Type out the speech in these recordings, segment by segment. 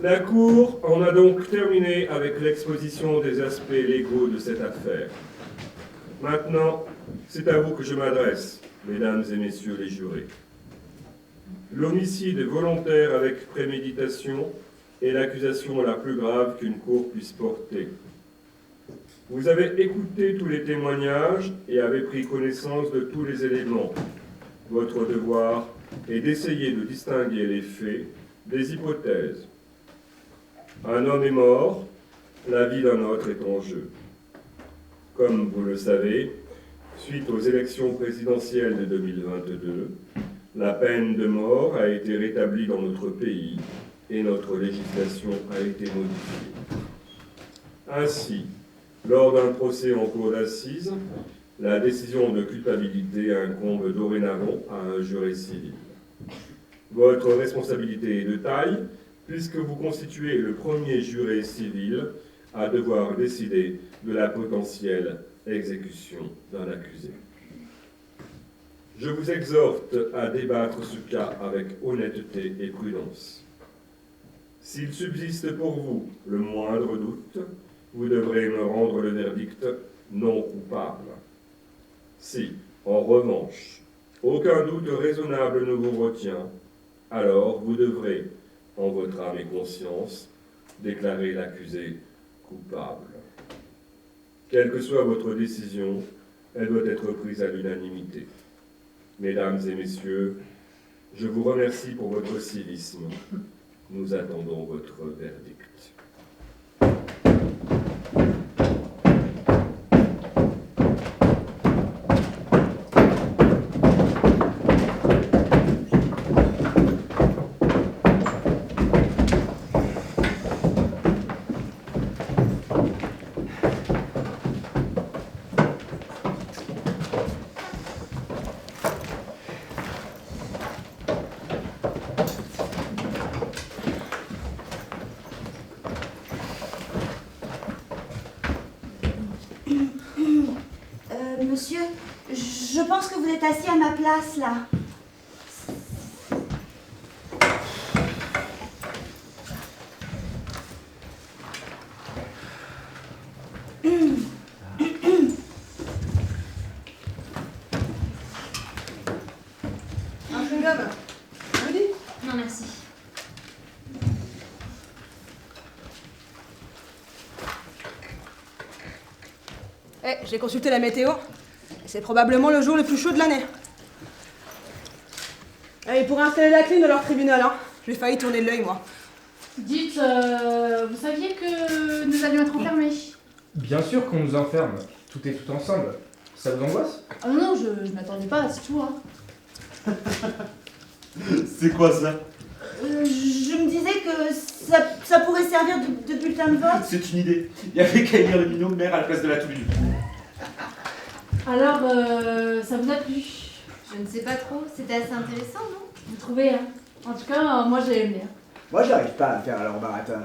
La Cour en a donc terminé avec l'exposition des aspects légaux de cette affaire. Maintenant, c'est à vous que je m'adresse, mesdames et messieurs les jurés. L'homicide volontaire avec préméditation est l'accusation la plus grave qu'une cour puisse porter. Vous avez écouté tous les témoignages et avez pris connaissance de tous les éléments. Votre devoir est d'essayer de distinguer les faits des hypothèses. Un homme est mort, la vie d'un autre est en jeu. Comme vous le savez, suite aux élections présidentielles de 2022, la peine de mort a été rétablie dans notre pays et notre législation a été modifiée. Ainsi, lors d'un procès en cour d'assises, la décision de culpabilité incombe dorénavant à un juré civil. Votre responsabilité est de taille, puisque vous constituez le premier juré civil à devoir décider de la potentielle exécution d'un accusé. Je vous exhorte à débattre ce cas avec honnêteté et prudence. S'il subsiste pour vous le moindre doute, vous devrez me rendre le verdict non coupable. Si, en revanche, aucun doute raisonnable ne vous retient, alors vous devrez, en votre âme et conscience, déclarer l'accusé coupable. Quelle que soit votre décision, elle doit être prise à l'unanimité. Mesdames et messieurs, je vous remercie pour votre civisme. Nous attendons votre verdict. Monsieur, je pense que vous êtes assis à ma place, là. Un chewing-gum? Vous dites? Non, merci. J'ai consulté la météo. C'est probablement le jour le plus chaud de l'année. Ils pourraient installer la clim dans leur tribunal, hein. J'ai failli tourner de l'œil, moi. Dites, vous saviez que nous allions être enfermés? Bien sûr qu'on nous enferme, tout et tout ensemble. Ça vous angoisse? Ah non, je m'attendais pas, c'est tout, hein. C'est quoi ça? Je me disais que ça pourrait servir de bulletin de vote. C'est une idée. Il y avait qu'à lire le binôme mère à la place de la Toulouse. Alors, ça vous a plu? Je ne sais pas trop, c'était assez intéressant, non? Vous trouvez, hein? En tout cas, moi j'ai aimé. Moi j'arrive pas à faire leur marathon.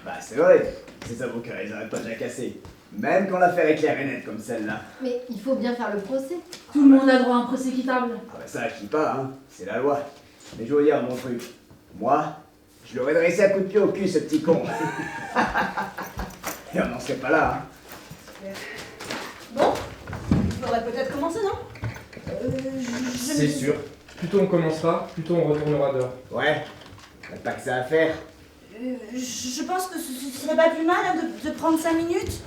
Bah c'est vrai, ces avocats ils arrêtent pas de la casser. Même quand l'affaire est claire et nette comme celle-là. Mais il faut bien faire le procès. Tout le monde a droit à un procès équitable. Ah bah ça je dis pas, hein, c'est la loi. Mais je veux dire mon truc, moi, je l'aurais dressé à coup de pied au cul ce petit con. Et on n'en serait pas là, hein. Bon, il faudrait peut-être commencer, non? C'est sûr. Plus tôt on commencera, plus tôt on retournera dehors. Ouais, t'as pas que ça à faire. Je pense que ce serait pas plus mal, hein, de prendre 5 minutes.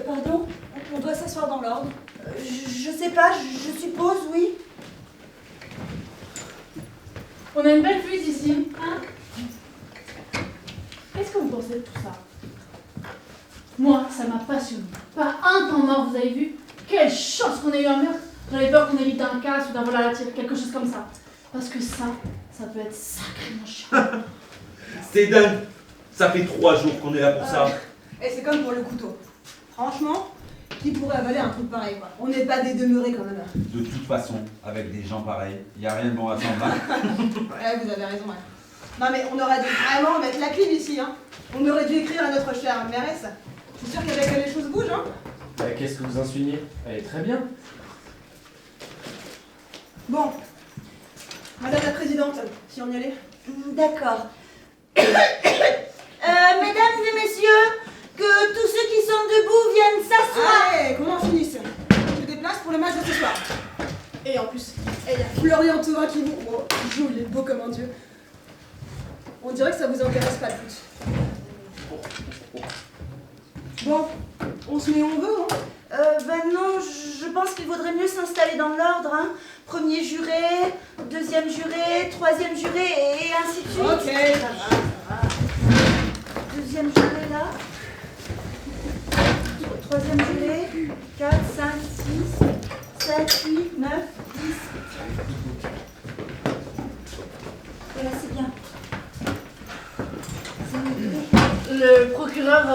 Pardon? On doit s'asseoir dans l'ordre. Je sais pas, je suppose, oui. On a une belle fuite ici, hein? Qu'est-ce que vous pensez de tout ça? Moi, ça m'a passionné. Pas un temps mort, vous avez vu? Quelle chance qu'on ait eu un meurtre! J'avais peur qu'on évite un casse ou d'un vol à la tire, quelque chose comme ça. Parce que ça peut être sacrément chiant. C'est dingue. Ça fait 3 jours qu'on est là pour ça. Et c'est comme pour le couteau. Franchement, qui pourrait avaler un truc pareil, quoi? On n'est pas des demeurés quand même. De toute façon, avec des gens pareils, il n'y a rien de bon à s'en battre. Ouais, vous avez raison, ouais. Non mais on aurait dû vraiment mettre la clim ici, hein. On aurait dû écrire à notre chère mairesse. Je suis sûre qu'avec elle les choses bougent, hein. Qu'est-ce que vous insinuez? Elle est très bien. Bon. Madame la Présidente, si on y allait. D'accord. Mesdames et messieurs, que tous ceux qui sont debout viennent s'asseoir. Allez, qu'on en finisse. Je déplace pour le match de ce soir. Et en plus, il y a Florian Thauvin qui joue, il est beau comme un dieu. On dirait que ça vous intéresse pas le foot. Bon, on se met où on veut, hein. Ben non, je pense qu'il vaudrait mieux s'installer dans l'ordre. Hein. Premier juré, deuxième juré, troisième juré et ainsi de suite. Ok, ça va. Deuxième juré là. Troisième juré. 4, 5, 6, 7, 8, 9, 10. Voilà, c'est bien. Le procureur,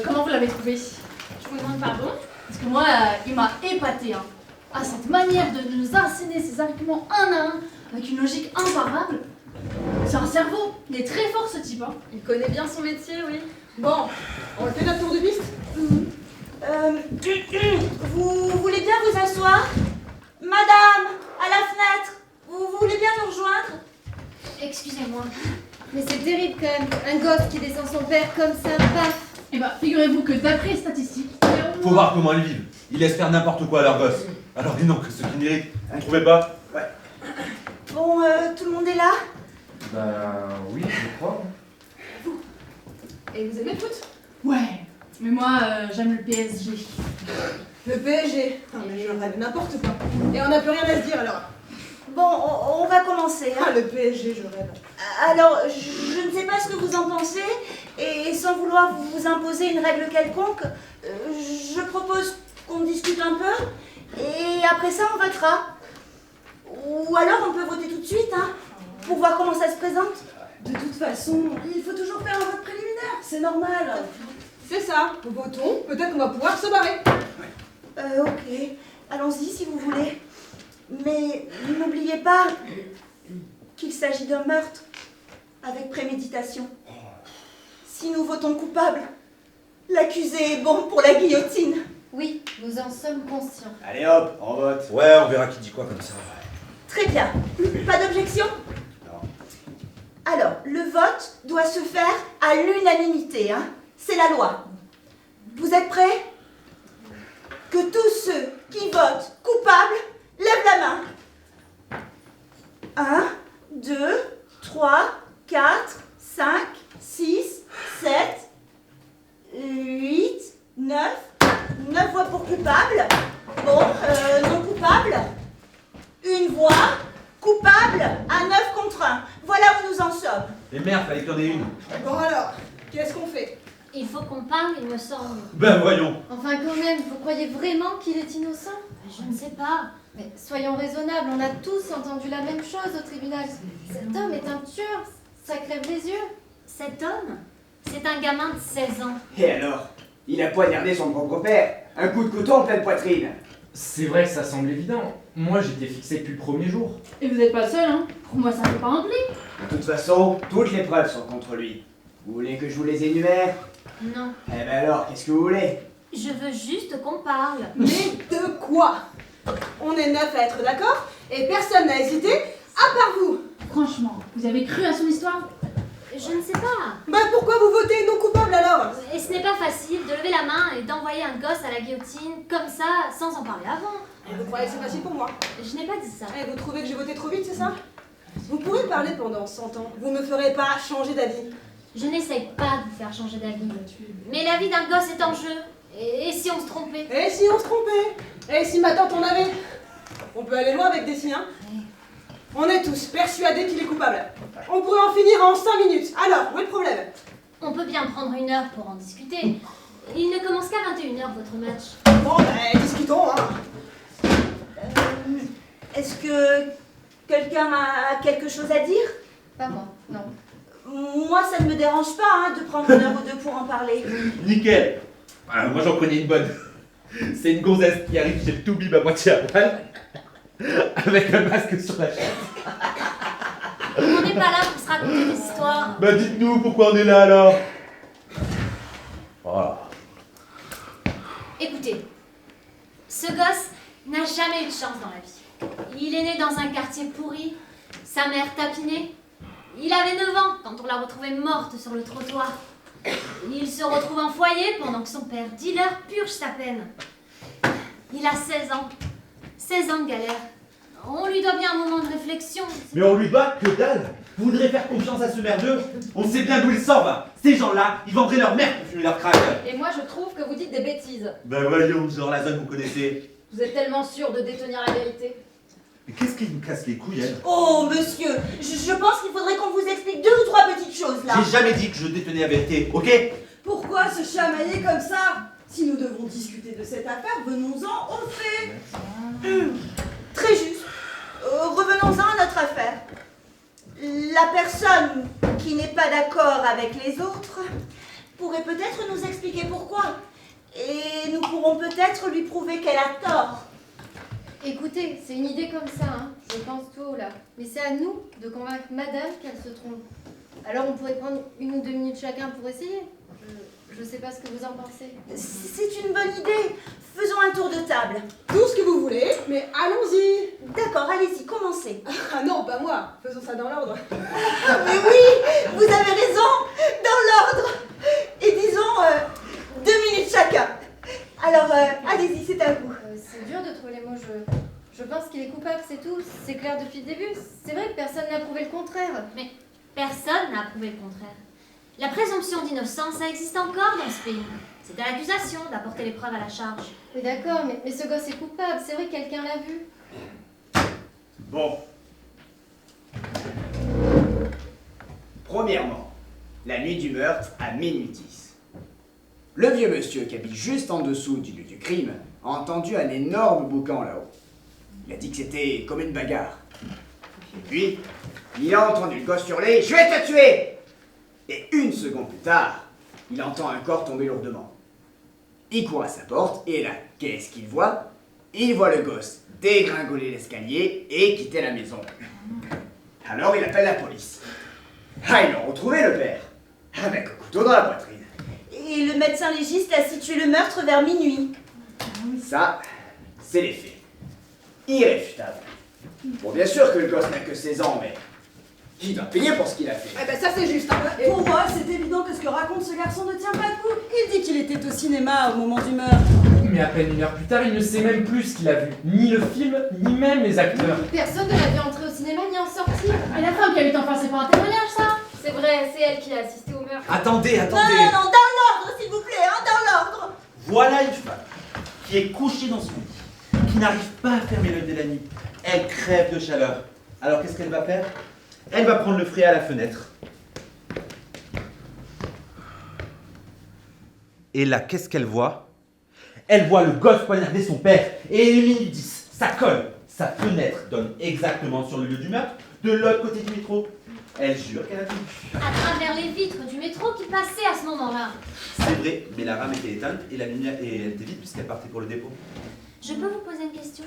comment vous l'avez trouvé? Je vous demande pardon? Parce que moi, il m'a épaté. Hein. À cette manière de nous asséner ces arguments un à un, avec une logique imparable. C'est un cerveau. Il est très fort ce type. Hein. Il connaît bien son métier, oui. Bon, on le fait notre tour de piste. Vous voulez bien vous asseoir? Madame, à la fenêtre, vous voulez bien nous rejoindre? Excusez-moi. Mais c'est terrible quand même. Un gosse qui descend son père comme ça, paf. Eh ben, figurez-vous que d'après les statistiques, Faut voir comment ils vivent. Ils laissent faire n'importe quoi à leurs gosses. Alors dis donc, ceux qui méritent, vous trouvez pas? Bon, tout le monde est là? Bah oui, je crois. Et vous aimez le foot? ouais. Mais moi, j'aime le PSG. Le PSG. Ah, mais je rêve n'importe quoi. Et on n'a plus rien à se dire alors. Bon, on va commencer. Hein. Ah, le PSG, je rêve. Alors, je ne sais pas ce que vous en pensez, et sans vouloir vous imposer une règle quelconque, je propose qu'on discute un peu, et après ça, on votera. Ou alors, on peut voter tout de suite, hein, pour voir comment ça se présente. De toute façon, il faut toujours faire un vote préliminaire, c'est normal. C'est ça, votons, peut-être qu'on va pouvoir se barrer. Ok, allons-y si vous voulez. Mais n'oubliez pas qu'il s'agit d'un meurtre avec préméditation. Si nous votons coupable, l'accusé est bon pour la guillotine. Oui, nous en sommes conscients. Allez hop, on vote. Ouais, on verra qui dit quoi comme ça. Très bien. Pas d'objection? Non. Alors, le vote doit se faire à l'unanimité. Hein. C'est la loi. Vous êtes prêts? Que tous ceux qui votent coupable lèvent la main. 1, 2, 3, 4, 5, 6, 7, 8, 9. 9 voix pour coupable. Bon, non coupable. Une voix. Coupable à 9 contre 1. Voilà où nous en sommes. Mais merde, fallait qu'il y en ait une. Bon alors, qu'est-ce qu'on fait? Il faut qu'on parle, il me semble. Ben voyons. Enfin quand même, vous croyez vraiment qu'il est innocent? Je ne sais pas. Mais soyons raisonnables, on a tous entendu la même chose au tribunal. Cet homme est un tueur, ça crève les yeux. Cet homme, c'est un gamin de 16 ans. Et alors? Il a poignardé son propre père. Un coup de couteau en pleine poitrine. C'est vrai que ça semble évident. Moi, j'étais fixé depuis le premier jour. Et vous n'êtes pas le seul, hein. Pour moi, ça ne fait pas un pli. De toute façon, toutes les preuves sont contre lui. Vous voulez que je vous les énumère? Non. Eh ben alors, qu'est-ce que vous voulez? Je veux juste qu'on parle. Mais de quoi? On est 9 à être d'accord, et personne n'a hésité, à part vous. Franchement, vous avez cru à son histoire? Je ne sais pas. Bah pourquoi vous votez non coupable alors? Et ce n'est pas facile de lever la main et d'envoyer un gosse à la guillotine comme ça, sans en parler avant. Et vous croyez que c'est facile pour moi? Je n'ai pas dit ça. Eh, vous trouvez que j'ai voté trop vite, c'est ça? Vous pourrez parler pendant 100 ans, vous me ferez pas changer d'avis. Je n'essaye pas de vous faire changer d'avis. Mais la vie d'un gosse est en jeu. Et si on se trompait? Et si on se trompait? Et si ma tante en avait? On peut aller loin avec des signes, hein? On est tous persuadés qu'il est coupable. On pourrait en finir en 5 minutes. Alors, où est le problème? On peut bien prendre 1 heure pour en discuter. Il ne commence qu'à 21h votre match. Bon, ben, discutons, hein. Est-ce que quelqu'un a quelque chose à dire? Pas moi, non. Moi, ça ne me dérange pas hein, de prendre 1 heure ou 2 pour en parler. Nickel. Ah, moi j'en connais une bonne. C'est une gonzesse qui arrive chez le Toubib à moitié à poil, avec un masque sur la tête. On n'est pas là pour se raconter des histoires. Bah dites-nous pourquoi on est là alors. Voilà. Écoutez, ce gosse n'a jamais eu de chance dans la vie. Il est né dans un quartier pourri. Sa mère tapinée. Il avait 9 ans quand on l'a retrouvée morte sur le trottoir. Il se retrouve en foyer pendant que son père, dealer, purge sa peine. Il a 16 ans. 16 ans de galère. On lui doit bien un moment de réflexion. Mais on lui doit que dalle. Vous voudrez faire confiance à ce merdeux? On sait bien d'où il sort, va. Ces gens-là, ils vendraient leur mère pour fumer leur crack. Et moi, je trouve que vous dites des bêtises. Ben voyons, genre la zone, vous connaissez. Vous êtes tellement sûr de détenir la vérité. Mais qu'est-ce qui nous casse les couilles, elle? Oh, monsieur, je pense qu'il faudrait qu'on vous explique 2 ou 3 petites choses, là. J'ai jamais dit que je détenais la vérité, ok? Pourquoi se chamailler comme ça? Si nous devons discuter de cette affaire, venons-en au fait. Très juste. Revenons-en à notre affaire. La personne qui n'est pas d'accord avec les autres pourrait peut-être nous expliquer pourquoi. Et nous pourrons peut-être lui prouver qu'elle a tort. Écoutez, c'est une idée comme ça, hein. Je pense tout haut là. Mais c'est à nous de convaincre madame qu'elle se trompe. Alors on pourrait prendre 1 ou 2 minutes chacun pour essayer. Je sais pas ce que vous en pensez. C'est une bonne idée. Faisons un tour de table. Tout ce que vous voulez, mais allons-y. D'accord, allez-y, commencez. Ah non, pas moi. Faisons ça dans l'ordre. Mais oui, vous avez raison, dans l'ordre. Et disons 2 minutes chacun. Alors, allez-y, c'est à vous. C'est dur de trouver les mots. Je pense qu'il est coupable, c'est tout. C'est clair depuis le début. C'est vrai que personne n'a prouvé le contraire. Mais personne n'a prouvé le contraire. La présomption d'innocence, ça existe encore dans ce pays. C'est à l'accusation d'apporter les preuves à la charge. Oui, d'accord, mais ce gosse est coupable. C'est vrai que quelqu'un l'a vu. Bon. Premièrement, la nuit du meurtre à minuit 10. Le vieux monsieur qui habite juste en dessous du lieu du crime a entendu un énorme boucan là-haut. Il a dit que c'était comme une bagarre. Et puis, il a entendu le gosse hurler « Je vais te tuer !» Et 1 seconde plus tard, il entend un corps tomber lourdement. Il court à sa porte et là, qu'est-ce qu'il voit? Il voit le gosse dégringoler l'escalier et quitter la maison. Alors il appelle la police. Ah, ils l'ont retrouvé le père, avec un couteau dans la poitrine. Et le médecin légiste a situé le meurtre vers minuit. Ça, c'est les faits. Irréfutable. Bon, bien sûr que le gosse n'a que 16 ans, mais il doit payer pour ce qu'il a fait. Eh ben ça c'est juste. Et pour moi, c'est évident que ce que raconte ce garçon ne tient pas debout. Il dit qu'il était au cinéma au moment du meurtre. Mais à peine 1 heure plus tard, il ne sait même plus ce qu'il a vu. Ni le film, ni même les acteurs. Personne ne l'a vu entrer au cinéma ni en sortir. Et la femme qui habite en face, c'est pas un témoignage, ça? C'est vrai, c'est elle qui a assisté au meurtre. Attendez. Non, dans l'ordre, s'il vous plaît, hein, dans l'ordre. Voilà une femme qui est couchée dans son lit, qui n'arrive pas à fermer l'œil de la nuit. Elle crève de chaleur. Alors qu'est-ce qu'elle va faire? Elle va prendre le frais à la fenêtre. Et là, qu'est-ce qu'elle voit? Elle voit le gosse poignarder son père. Et il est minuit 10. Ça colle. Sa fenêtre donne exactement sur le lieu du meurtre, de l'autre côté du métro. Elle jure qu'elle a vu. À travers les vitres du métro qui passait à ce moment-là. C'est vrai, mais la rame était éteinte et la lumière elle était vide puisqu'elle partait pour le dépôt. Je peux vous poser une question?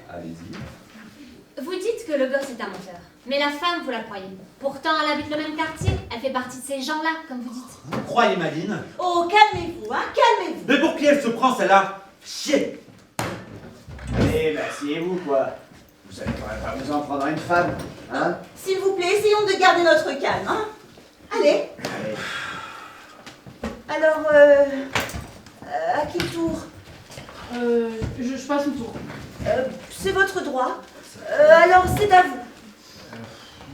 Allez-y. Vous dites que le gosse est un menteur, mais la femme, vous la croyez. Pourtant, elle habite le même quartier, elle fait partie de ces gens-là, comme vous dites. Vous croyez, Madine? Oh, calmez-vous, hein, calmez-vous. Mais pour qui elle se prend, celle-là? Chier! Allez, bah asseyez-vous, quoi. Vous savez quand même pas vous en prendre à une femme, hein? S'il vous plaît, essayons de garder notre calme, hein. Allez. Allez. Alors, à qui tour? Je passe mon tour. C'est votre droit. Alors, c'est à vous.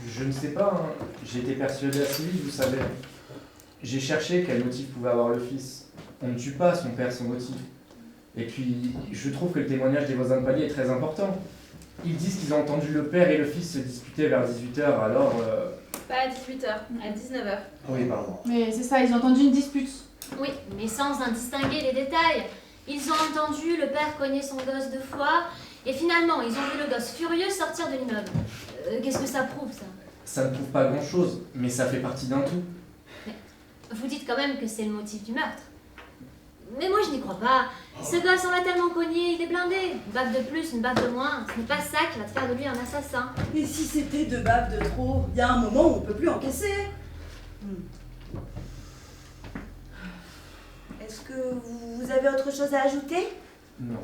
Je ne sais pas, hein. J'ai été persuadé assez vite, vous savez. J'ai cherché quel motif pouvait avoir le fils. On ne tue pas son père sans motif. Et puis, je trouve que le témoignage des voisins de palier est très important. Ils disent qu'ils ont entendu le père et le fils se disputer vers 18h, alors... Pas à 18h, à 19h. Oui, pardon. Mais c'est ça, ils ont entendu une dispute. Oui, mais sans en distinguer les détails. Ils ont entendu le père cogner son gosse 2 fois, et finalement, ils ont vu le gosse furieux sortir de l'immeuble. Qu'est-ce que ça prouve, ça? Ça ne prouve pas grand-chose, mais ça fait partie d'un tout. Mais vous dites quand même que c'est le motif du meurtre. Mais moi, je n'y crois pas. Ce gosse, on l'a tellement cogné, il est blindé. Une baffe de plus, une baffe de moins, ce n'est pas ça qui va te faire de lui un assassin. Et si c'était 2 baffes de trop? Il y a un moment où on peut plus encaisser. Est-ce que vous avez autre chose à ajouter? Non.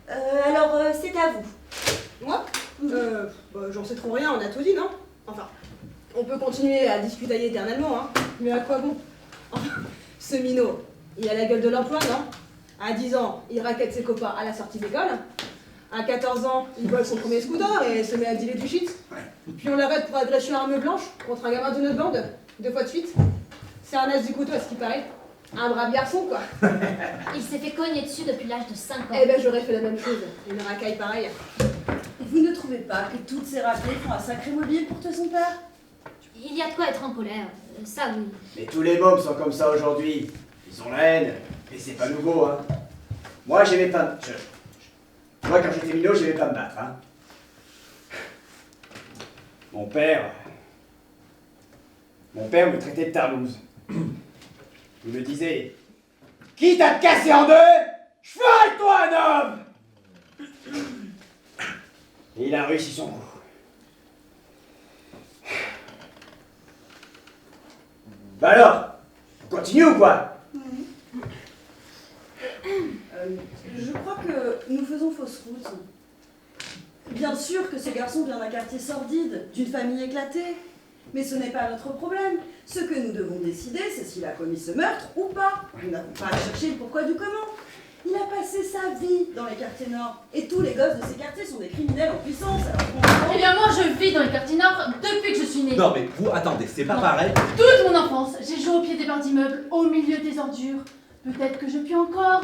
Alors, c'est à vous. Moi? J'en sais trop rien, on a tout dit, non? Enfin, on peut continuer à discutailler éternellement, hein. Mais à quoi bon? Enfin, ce minot, il a la gueule de l'emploi, non? À 10 ans, il raquette ses copains à la sortie d'école. À 14 ans, il vole son premier scooter et se met à dealer du shit. Puis on l'arrête pour agression à arme blanche contre un gamin de notre bande, 2 fois de suite. C'est un as du couteau à ce qui paraît. Un brave garçon, quoi. Il s'est fait cogner dessus depuis l'âge de 5 ans. Eh ben, j'aurais fait la même chose. Une racaille pareille. Et vous ne trouvez pas que toutes ces râpées font un sacré mobile pour tuer son père? Il y a de quoi être en colère, ça oui. Mais tous les mômes sont comme ça aujourd'hui. Ils ont la haine. Et c'est pas nouveau, hein. Moi, j'aimais pas... Moi, quand j'étais minot, j'aimais pas me battre, hein. Mon père me traitait de tarlouse. Il me disait, quitte à te casser en deux, je ferai de toi un homme. Et il a réussi son coup. Bah alors, on continue ou quoi? Je crois que nous faisons fausse route. Bien sûr que ce garçon vient d'un quartier sordide, d'une famille éclatée. Mais ce n'est pas notre problème. Ce que nous devons décider, c'est s'il a commis ce meurtre ou pas. Nous n'avons pas à chercher le pourquoi du comment. Il a passé sa vie dans les quartiers nord. Et tous les gosses de ces quartiers sont des criminels en puissance. Eh bien moi je vis dans les quartiers nord depuis que je suis née. Non mais vous, attendez, c'est pas pareil. Toute mon enfance, j'ai joué au pied des barres d'immeubles, au milieu des ordures. Peut-être que je puis encore.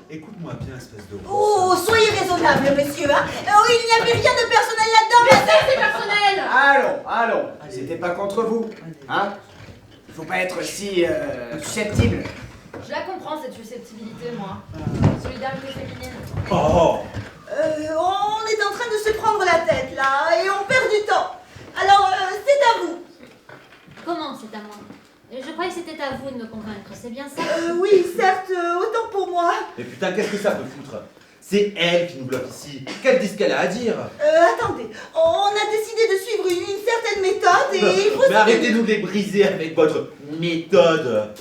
Écoute-moi bien, espèce de... Oh, soyez raisonnable, monsieur, hein. Oh, il n'y avait rien de personnel là-dedans. Mais c'est personnel. Allons, c'était pas contre vous, hein. Il faut pas être si susceptible. Je la comprends cette susceptibilité, moi. Solidarité féminine. Oh. On est en train de se prendre la tête, là, et on perd du temps. Alors, c'est à vous. Comment c'est à moi? Je croyais que c'était à vous de me convaincre, c'est bien ça? Oui, certes, autant pour moi. Mais putain, qu'est-ce que ça peut foutre? C'est elle qui nous bloque ici. Qu'elle dit ce qu'elle a à dire. Attendez, on a décidé de suivre une certaine méthode et il faut... Mais arrêtez-nous de les briser avec votre méthode.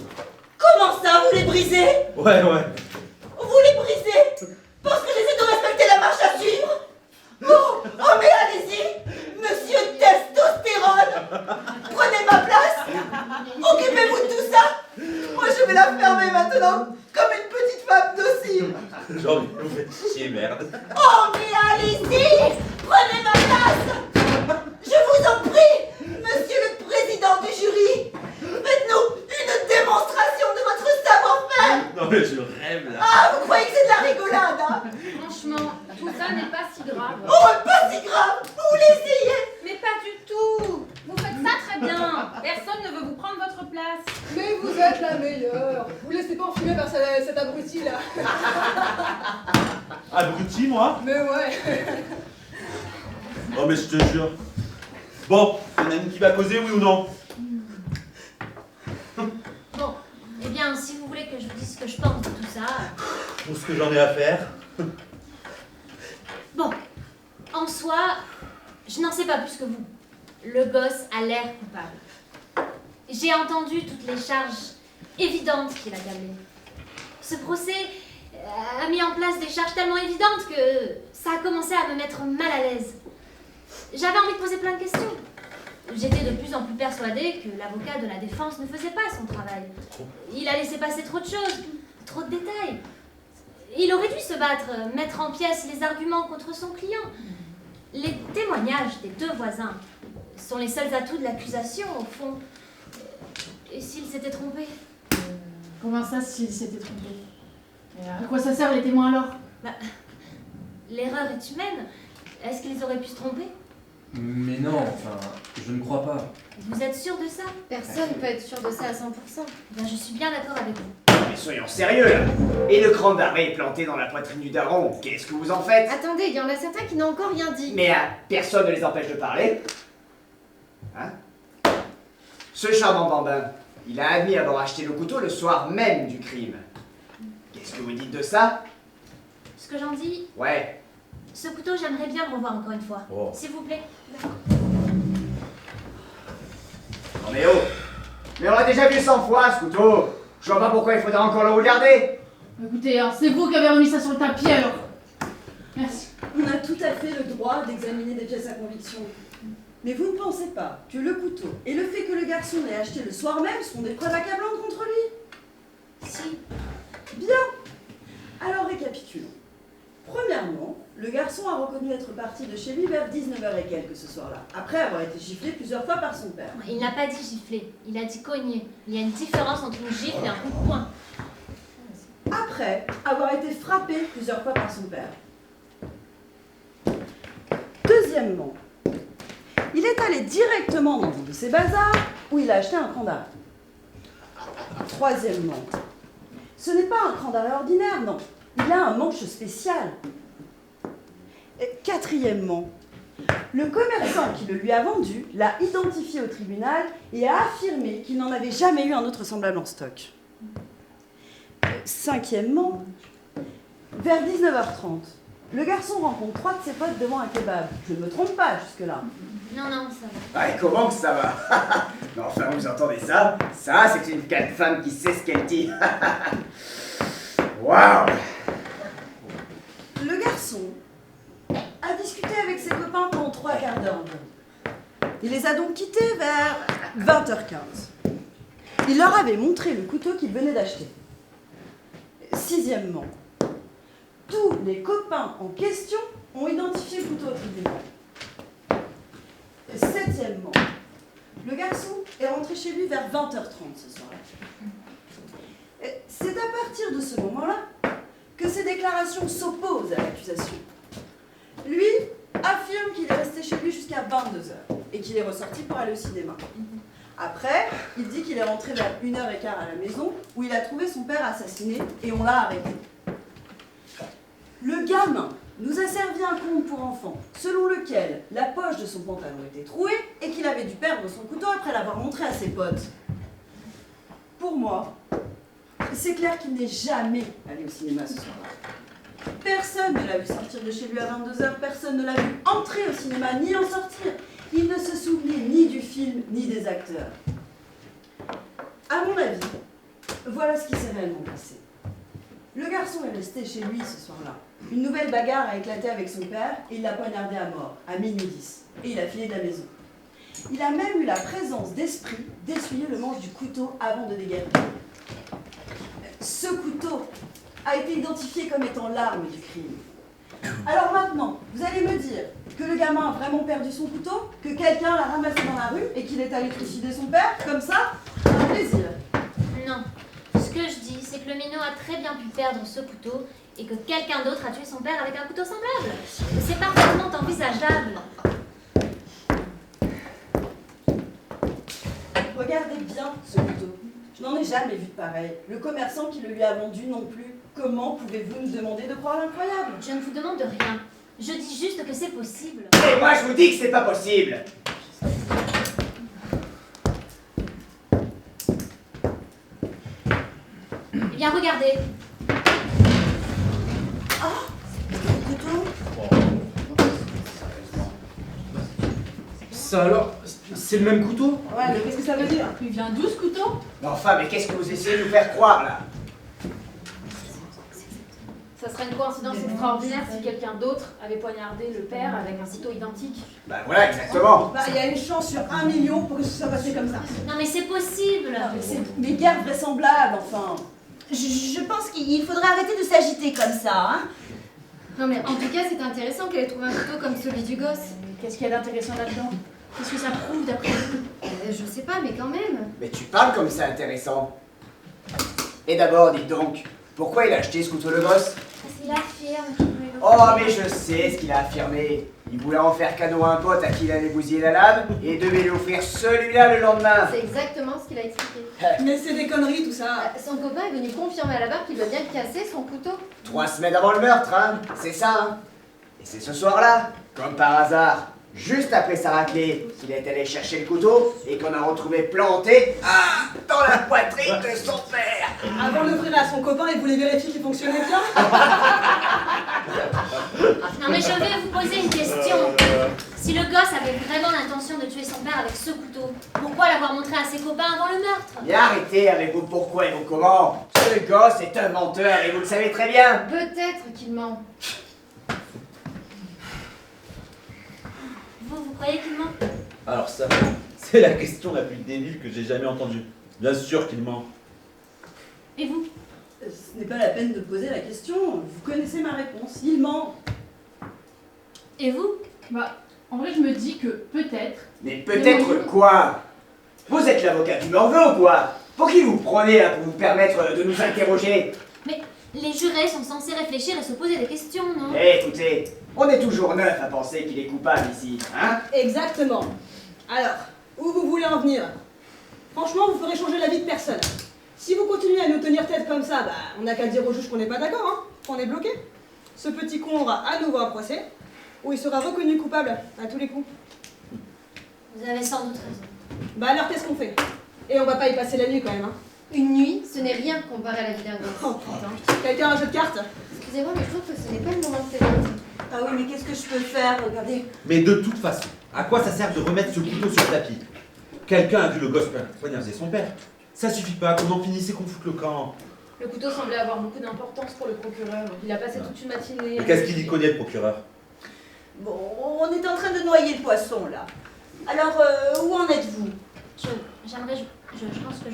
Comment ça, vous les brisez? Ouais. Vous les brisez parce que j'essaie de respecter la marche à suivre? Oh mais allez-y, monsieur Testostérone. Prenez ma place. Occupez-vous de tout ça. Moi, je vais la fermer maintenant, comme une petite femme docile. Genre, vous faites chier, merde. Oh mais allez-y, prenez ma place. Je vous en prie, monsieur le président du jury. Faites-nous une démonstration de votre savoir-faire. Non mais je rêve là. Ah, vous croyez que c'est de la rigolade, hein? Franchement, tout ça n'est pas si grave. Oh, pas si grave. Vous l'essayez. Mais pas du tout. Vous faites ça très bien. Personne ne veut vous prendre votre place. Mais vous êtes la meilleure. Vous laissez pas enfumer par cet abruti là. Abruti, moi? Mais ouais. Oh mais je te jure. Bon, il y en a une qui va causer, oui ou non? Bon, eh bien, si vous voulez que je vous dise ce que je pense de tout ça... Pour ce que j'en ai à faire. Bon, en soi, je n'en sais pas plus que vous. Le gosse a l'air coupable. J'ai entendu toutes les charges évidentes qu'il a tablées. Ce procès a mis en place des charges tellement évidentes que ça a commencé à me mettre mal à l'aise. J'avais envie de poser plein de questions. J'étais de plus en plus persuadée que l'avocat de la défense ne faisait pas son travail. Il a laissé passer trop de choses, trop de détails. Il aurait dû se battre, mettre en pièces les arguments contre son client. Les témoignages des 2 voisins sont les seuls atouts de l'accusation, au fond. Et s'il s'était trompé? Comment ça, s'il s'était trompé? Et à quoi ça sert les témoins alors? L'erreur est humaine. Est-ce qu'ils auraient pu se tromper? Mais non, enfin, je ne crois pas. Vous êtes sûr de ça? Personne ne peut être sûr de ça à 100%. Ben, je suis bien d'accord avec vous. Mais soyons sérieux là. Et le cran d'arrêt est planté dans la poitrine du daron. Qu'est-ce que vous en faites? Attendez, il y en a certains qui n'ont encore rien dit. Mais personne ne les empêche de parler. Hein? Ce charmant bambin, il a admis avoir acheté le couteau le soir même du crime. Qu'est-ce que vous dites de ça? Ce que j'en dis, Ouais. ce couteau, j'aimerais bien le revoir encore une fois. Oh. S'il vous plaît. Non mais oh! Mais on l'a déjà vu 100 fois ce couteau. Je vois pas pourquoi il faudrait encore le regarder. Écoutez, hein, c'est vous qui avez remis ça sur le tapis alors. Merci. On a tout à fait le droit droit d'examiner des pièces à conviction. Mais vous ne pensez pas que le couteau et le fait que le garçon l'ait acheté le soir même sont des preuves accablantes contre lui? Si. Bien. Alors récapitulons. Premièrement, le garçon a reconnu être parti de chez lui vers 19h et quelques ce soir-là, après avoir été giflé plusieurs fois par son père. Il n'a pas dit gifler, il a dit cogner. Il y a une différence entre une gifle et un coup de poing. Après avoir été frappé plusieurs fois par son père. Deuxièmement, il est allé directement dans un de ses bazars où il a acheté un cran d'arrêt. Troisièmement, ce n'est pas un cran d'arrêt ordinaire, non. Il a un manche spécial. Et quatrièmement, le commerçant qui le lui a vendu l'a identifié au tribunal et a affirmé qu'il n'en avait jamais eu un autre semblable en stock. Cinquièmement, vers 19h30, le garçon rencontre 3 de ses potes devant un kebab. Je ne me trompe pas jusque-là. Non, non, ça va. Ah, et comment que ça va? Non, enfin, vous entendez ça? Ça, c'est une femme qui sait ce qu'elle dit. Waouh! Le garçon a discuté avec ses copains pendant 3 quarts d'heure environ. Il les a donc quittés vers 20h15. Il leur avait montré le couteau qu'il venait d'acheter. Sixièmement, tous les copains en question ont identifié le couteau au tribunal. Septièmement, le garçon est rentré chez lui vers 20h30 ce soir-là. C'est à partir de ce moment-là que ses déclarations s'opposent à l'accusation. Lui affirme qu'il est resté chez lui jusqu'à 22h et qu'il est ressorti pour aller au cinéma. Après, il dit qu'il est rentré vers 1h15 à la maison où il a trouvé son père assassiné et on l'a arrêté. Le gamin nous a servi un conte pour enfants selon lequel la poche de son pantalon était trouée et qu'il avait dû perdre son couteau après l'avoir montré à ses potes. Pour moi, c'est clair qu'il n'est jamais allé au cinéma ce soir-là. Personne ne l'a vu sortir de chez lui à 22h, personne ne l'a vu entrer au cinéma ni en sortir. Il ne se souvenait ni du film ni des acteurs. À mon avis, voilà ce qui s'est réellement passé. Le garçon est resté chez lui ce soir-là. Une nouvelle bagarre a éclaté avec son père et il l'a poignardé à mort, à minuit 10. Et il a filé de la maison. Il a même eu la présence d'esprit d'essuyer le manche du couteau avant de dégainer. Ce couteau a été identifié comme étant l'arme du crime. Alors maintenant, vous allez me dire que le gamin a vraiment perdu son couteau, que quelqu'un l'a ramassé dans la rue et qu'il est allé trucider son père, comme ça, un plaisir. Non. Ce que je dis, c'est que le minot a très bien pu perdre ce couteau et que quelqu'un d'autre a tué son père avec un couteau semblable. C'est parfaitement envisageable. Regardez bien ce couteau. Je n'en ai jamais vu de pareil. Le commerçant qui le lui a vendu non plus. Comment pouvez-vous me demander de croire l'incroyable? Je ne vous demande rien. Je dis juste que c'est possible. Et moi, je vous dis que c'est pas possible. Eh bien, regardez. Ah, le couteau. Ça alors, c'est le même couteau? Ouais, mais qu'est-ce que ça veut dire? Il vient d'où ce couteau? Mais enfin, mais qu'est-ce que vous essayez de nous faire croire, là? Ça serait une coïncidence extraordinaire si quelqu'un d'autre avait poignardé le père avec un couteau identique. Bah voilà, exactement. Bah, il y a une chance sur 1 million pour que ce soit passé comme ça. Non, mais c'est possible. Mais guère vraisemblable, enfin. Je pense qu'il faudrait arrêter de s'agiter comme ça, hein. Non mais en tout cas, c'est intéressant qu'elle ait trouvé un couteau comme celui du gosse. Qu'est-ce qu'il y a d'intéressant là-dedans? Qu'est-ce que ça prouve d'après vous? Je sais pas, mais quand même. Mais tu parles comme c'est intéressant. Et d'abord, dites donc, pourquoi il a acheté ce couteau le gosse? Parce qu'il affirme qu'il voulait le Oh, mais je sais ce qu'il a affirmé. Il voulait en faire cadeau à un pote à qui il allait bousiller la lame et devait lui offrir celui-là le lendemain. C'est exactement ce qu'il a expliqué. Mais c'est des conneries tout ça. Son copain est venu confirmer à la barre qu'il doit bien casser son couteau. 3 semaines avant le meurtre, hein. C'est ça, hein. Et c'est ce soir-là, comme par hasard, juste après sa raclée, qu'il est allé chercher le couteau et qu'on a retrouvé planté dans la poitrine de son père. Avant d'ouvrir à son copain, il voulait vérifier qu'il fonctionnait bien. Non, mais je vais vous poser une question. Si le gosse avait vraiment l'intention de tuer son père avec ce couteau, pourquoi l'avoir montré à ses copains avant le meurtre? Mais arrêtez avec vos pourquoi et vos comment. Ce gosse est un menteur et vous le savez très bien. Peut-être qu'il ment. croyez qu'il ment? Alors ça, c'est la question la plus débile que j'ai jamais entendue. Bien sûr qu'il ment. Et vous? Ce n'est pas la peine de poser la question, vous connaissez ma réponse, il ment. Et vous? Bah, en vrai, je me dis que peut-être. Mais peut-être quoi? Vous êtes l'avocat du morveux ou quoi? Pour qui vous prenez là pour vous permettre de nous interroger? Mais les jurés sont censés réfléchir et se poser des questions, non? Eh, écoutez, on est toujours neuf à penser qu'il est coupable ici, hein? Exactement. Alors, où vous voulez en venir? Franchement, vous ferez changer la vie de personne. Si vous continuez à nous tenir tête comme ça, bah, on n'a qu'à dire au juge qu'on n'est pas d'accord, hein, qu'on est bloqué. Ce petit con aura à nouveau un procès, où il sera reconnu coupable à tous les coups. Vous avez sans doute raison. Bah alors, qu'est-ce qu'on fait? Et on va pas y passer la nuit quand même, hein. Une nuit, ce n'est rien comparé à la vie d'un gosse. Oh putain, quelqu'un a un jeu de cartes? Excusez-moi, mais je trouve que ce n'est pas le moment de plaisanter. Ah oui, mais qu'est-ce que je peux faire? Regardez. Mais de toute façon, à quoi ça sert de remettre ce couteau sur le tapis? Quelqu'un a vu le gosse poignarder son père. Ça suffit pas, qu'on en finisse et qu'on foute le camp. Le couteau semblait avoir beaucoup d'importance pour le procureur. Il a passé toute une matinée. Mais qu'est-ce qu'il y connaît, le procureur? Bon, on est en train de noyer le poisson, là. Alors, où en êtes-vous? Je pense que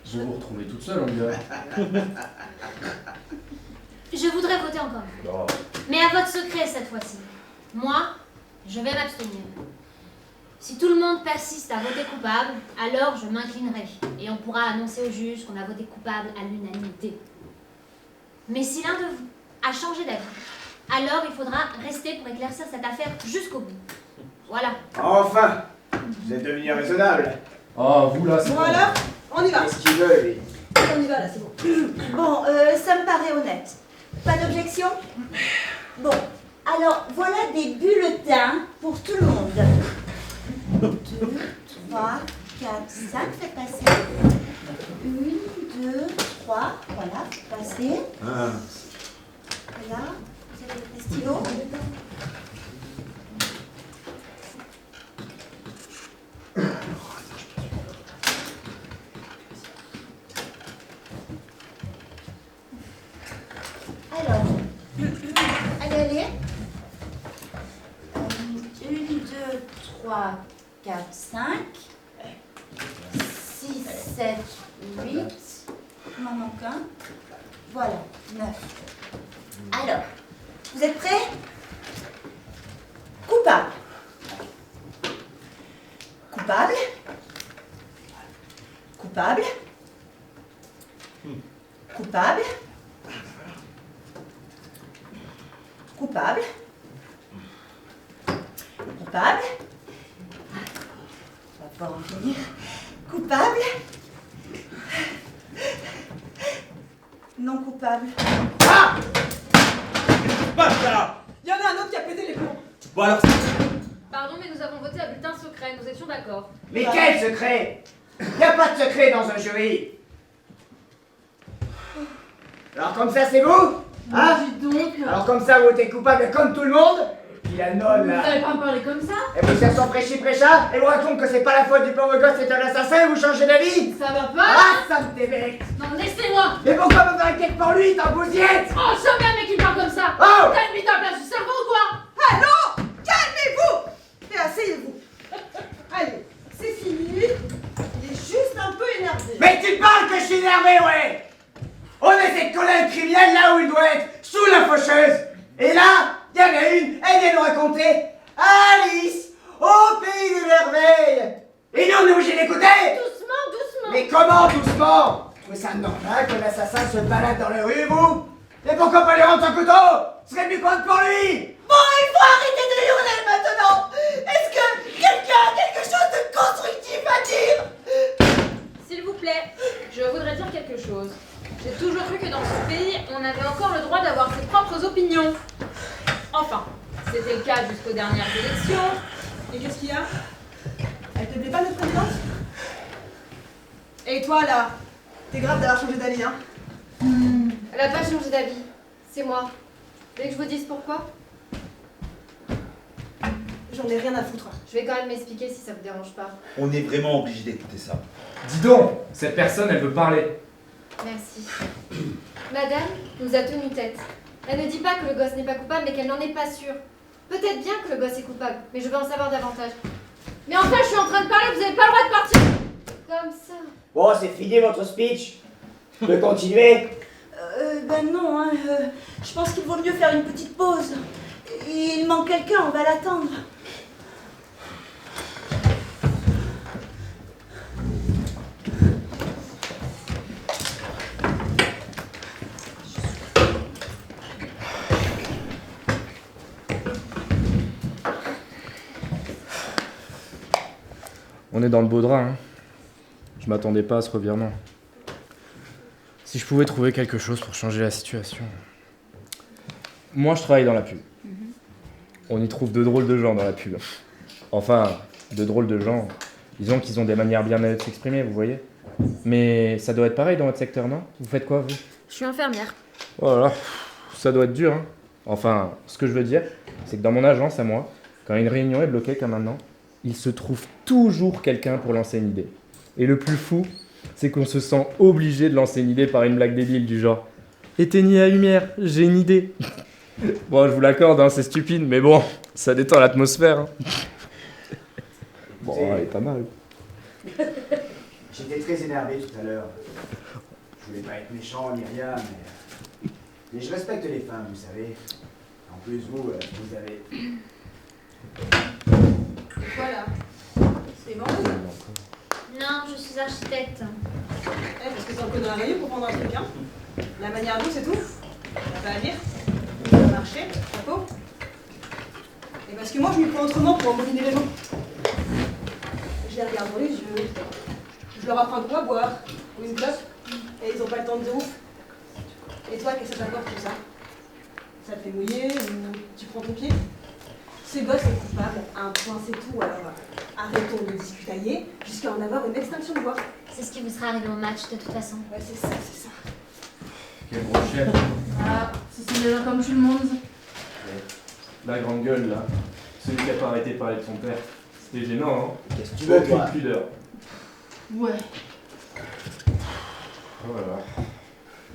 Je vais vous retrouver toute seule, on dirait. je voudrais voter encore. Oh. Mais à votre secret cette fois-ci. Moi, je vais m'abstenir. Si tout le monde persiste à voter coupable, alors je m'inclinerai. Et on pourra annoncer au juge qu'on a voté coupable à l'unanimité. Mais si l'un de vous a changé d'avis, alors il faudra rester pour éclaircir cette affaire jusqu'au bout. Voilà. Enfin! Vous êtes devenu raisonnable. Oh, vous là, c'est Bon alors, on y va. Qu'est-ce qu'il veut, lui? On y va là, c'est bon. Bon, ça me paraît honnête. Pas d'objection? Bon, alors voilà des bulletins pour tout le monde. 2, 3, 4, 5, faites passer. 1, 2, 3, voilà, passez. Ah. Voilà, vous avez des stylos. Alors, allez. 1, 2, 3, 4, 5, 6, 7, 8, il m'en manque un. Voilà, 9. Alors, vous êtes prêts? Coupable. Coupable. Coupable. Coupable. Coupable. Coupable. On va pouvoir en finir. Coupable. Non coupable. Ah! Pas ça! Il y en a un autre qui a pété les plombs. Bon alors, Pardon, mais nous avons voté à bulletin secret. Nous étions d'accord. Mais quel secret? Y a pas de secret dans un jury. Alors comme ça, c'est vous? Hein? Dis donc. Alors comme ça, vous êtes coupable comme tout le monde? Puis la nonne, Vous là. n'allez pas me parler comme ça? Et vous êtes son prêchi-prêcha? Et vous raconte que c'est pas la faute du pauvre gosse, c'est un assassin et vous changez d'avis? Ça va pas? Ah, ça me débecte. Non, laissez-moi! Mais pourquoi me faire inquiète pour lui, t'en bousillette? Oh, jamais un mec qui me parle comme ça! Oh! T'as mis ta place du cerveau ou quoi? Allô? Calmez-vous! Et asseyez-vous. Allez, c'est fini. Il est juste un peu énervé. Mais tu parles que je suis énervé, ouais! On essaie de coller un criminel là où il doit être, sous la faucheuse! Et là, il y en a une, elle vient nous raconter Alice, au pays des merveilles! Et nous, on est obligés d'écouter! Doucement, doucement! Mais comment doucement? Vous trouvez ça normal que l'assassin se balade dans les rues, vous? Et pourquoi pas lui rendre son couteau? Ce serait plus compte pour lui! Bon, il faut arrêter de hurler maintenant. Est-ce que quelqu'un a quelque chose de constructif à dire? S'il vous plaît, je voudrais dire quelque chose. J'ai toujours cru que dans ce pays, on avait encore le droit d'avoir ses propres opinions. Enfin, c'était le cas jusqu'aux dernières élections. Et qu'est-ce qu'il y a? Elle te plaît pas notre présidente? Et toi là? T'es grave d'avoir changé d'avis, hein? Elle a pas changé d'avis. C'est moi. Vous voulez que je vous dise pourquoi? J'en ai rien à foutre. Je vais quand même m'expliquer si ça vous dérange pas. on est vraiment obligé d'écouter ça. Dis donc, cette personne, elle veut parler. Merci. Madame nous a tenu tête. Elle ne dit pas que le gosse n'est pas coupable, mais qu'elle n'en est pas sûre. Peut-être bien que le gosse est coupable, mais je veux en savoir davantage. Mais enfin, je suis en train de parler, vous n'avez pas le droit de partir comme ça. Bon, c'est fini votre speech. Je peux continuer? Ben non, hein, je pense qu'il vaut mieux faire une petite pause. Il manque quelqu'un, on va l'attendre. On est dans le beau drap, hein. Je m'attendais pas à ce revirement. Si je pouvais trouver quelque chose pour changer la situation. Moi, je travaille dans la pub. On y trouve de drôles de gens dans la pub. Enfin, de drôles de gens. Disons qu'ils ont des manières bien à s'exprimer, vous voyez. Mais ça doit être pareil dans votre secteur, non? Vous faites quoi, vous? Je suis infirmière. Voilà, ça doit être dur, hein. Enfin, ce que je veux dire, c'est que dans mon agence, à moi, quand une réunion est bloquée comme maintenant, il se trouve toujours quelqu'un pour lancer une idée. Et le plus fou, c'est qu'on se sent obligé de lancer une idée par une blague débile du genre « Éteignez la lumière, j'ai une idée !» Bon, je vous l'accorde, hein, c'est stupide, mais bon, ça détend l'atmosphère. Hein. Bon, elle est pas mal. J'étais très énervé tout à l'heure. Je voulais pas être méchant ni rien, mais je respecte les femmes, vous savez. En plus, vous avez... Voilà. C'est bon? Non, je suis architecte. Parce que ça en connaît un rayon pour prendre un truc, hein? La manière d'où, c'est tout? Ça va pas à dire? Ça va marcher? Chapeau? Et parce que moi, je m'y prends autrement pour embobiner les gens. Je les regarde dans les yeux. Je leur apprends quoi boire, ou une clope, et ils ont pas le temps de ouf. Et toi, qu'est-ce que ça t'apporte tout ça? Ça te fait mouiller, ou tu prends ton pied? Ce gosse est coupable, un point c'est tout, alors arrêtons de discutailler jusqu'à en avoir une extinction de voix. C'est ce qui vous sera arrivé au match de toute façon. Ouais, c'est ça, c'est ça. Quel gros chef. Ah, ce sont des gens comme tout le monde. La grande gueule, là. Celui qui a pas arrêté de parler de son père. C'était gênant, hein? Qu'est-ce que tu veux, toi? Aucune pudeur. Ouais. Voilà.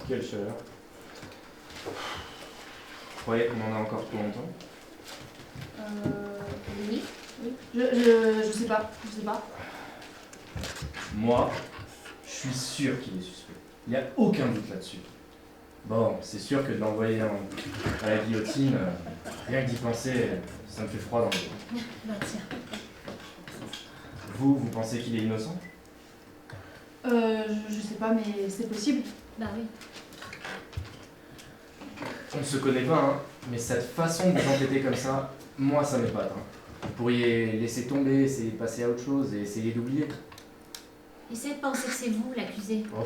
Quelle chaleur. Vous croyez qu'on en a encore pour longtemps? Oui. Je sais pas. Moi, je suis sûr qu'il est suspect. Il n'y a aucun doute là-dessus. Bon, c'est sûr que de l'envoyer à la guillotine, rien que d'y penser, ça me fait froid dans le dos. Bah tiens. Vous pensez qu'il est innocent? Je sais pas, mais c'est possible. Bah oui. On ne se connaît pas, hein, mais cette façon de vous entêter comme ça, moi ça m'épate. Hein. Vous pourriez laisser tomber, essayer de passer à autre chose et essayer d'oublier. Essayez de penser que c'est vous l'accusé. Oh,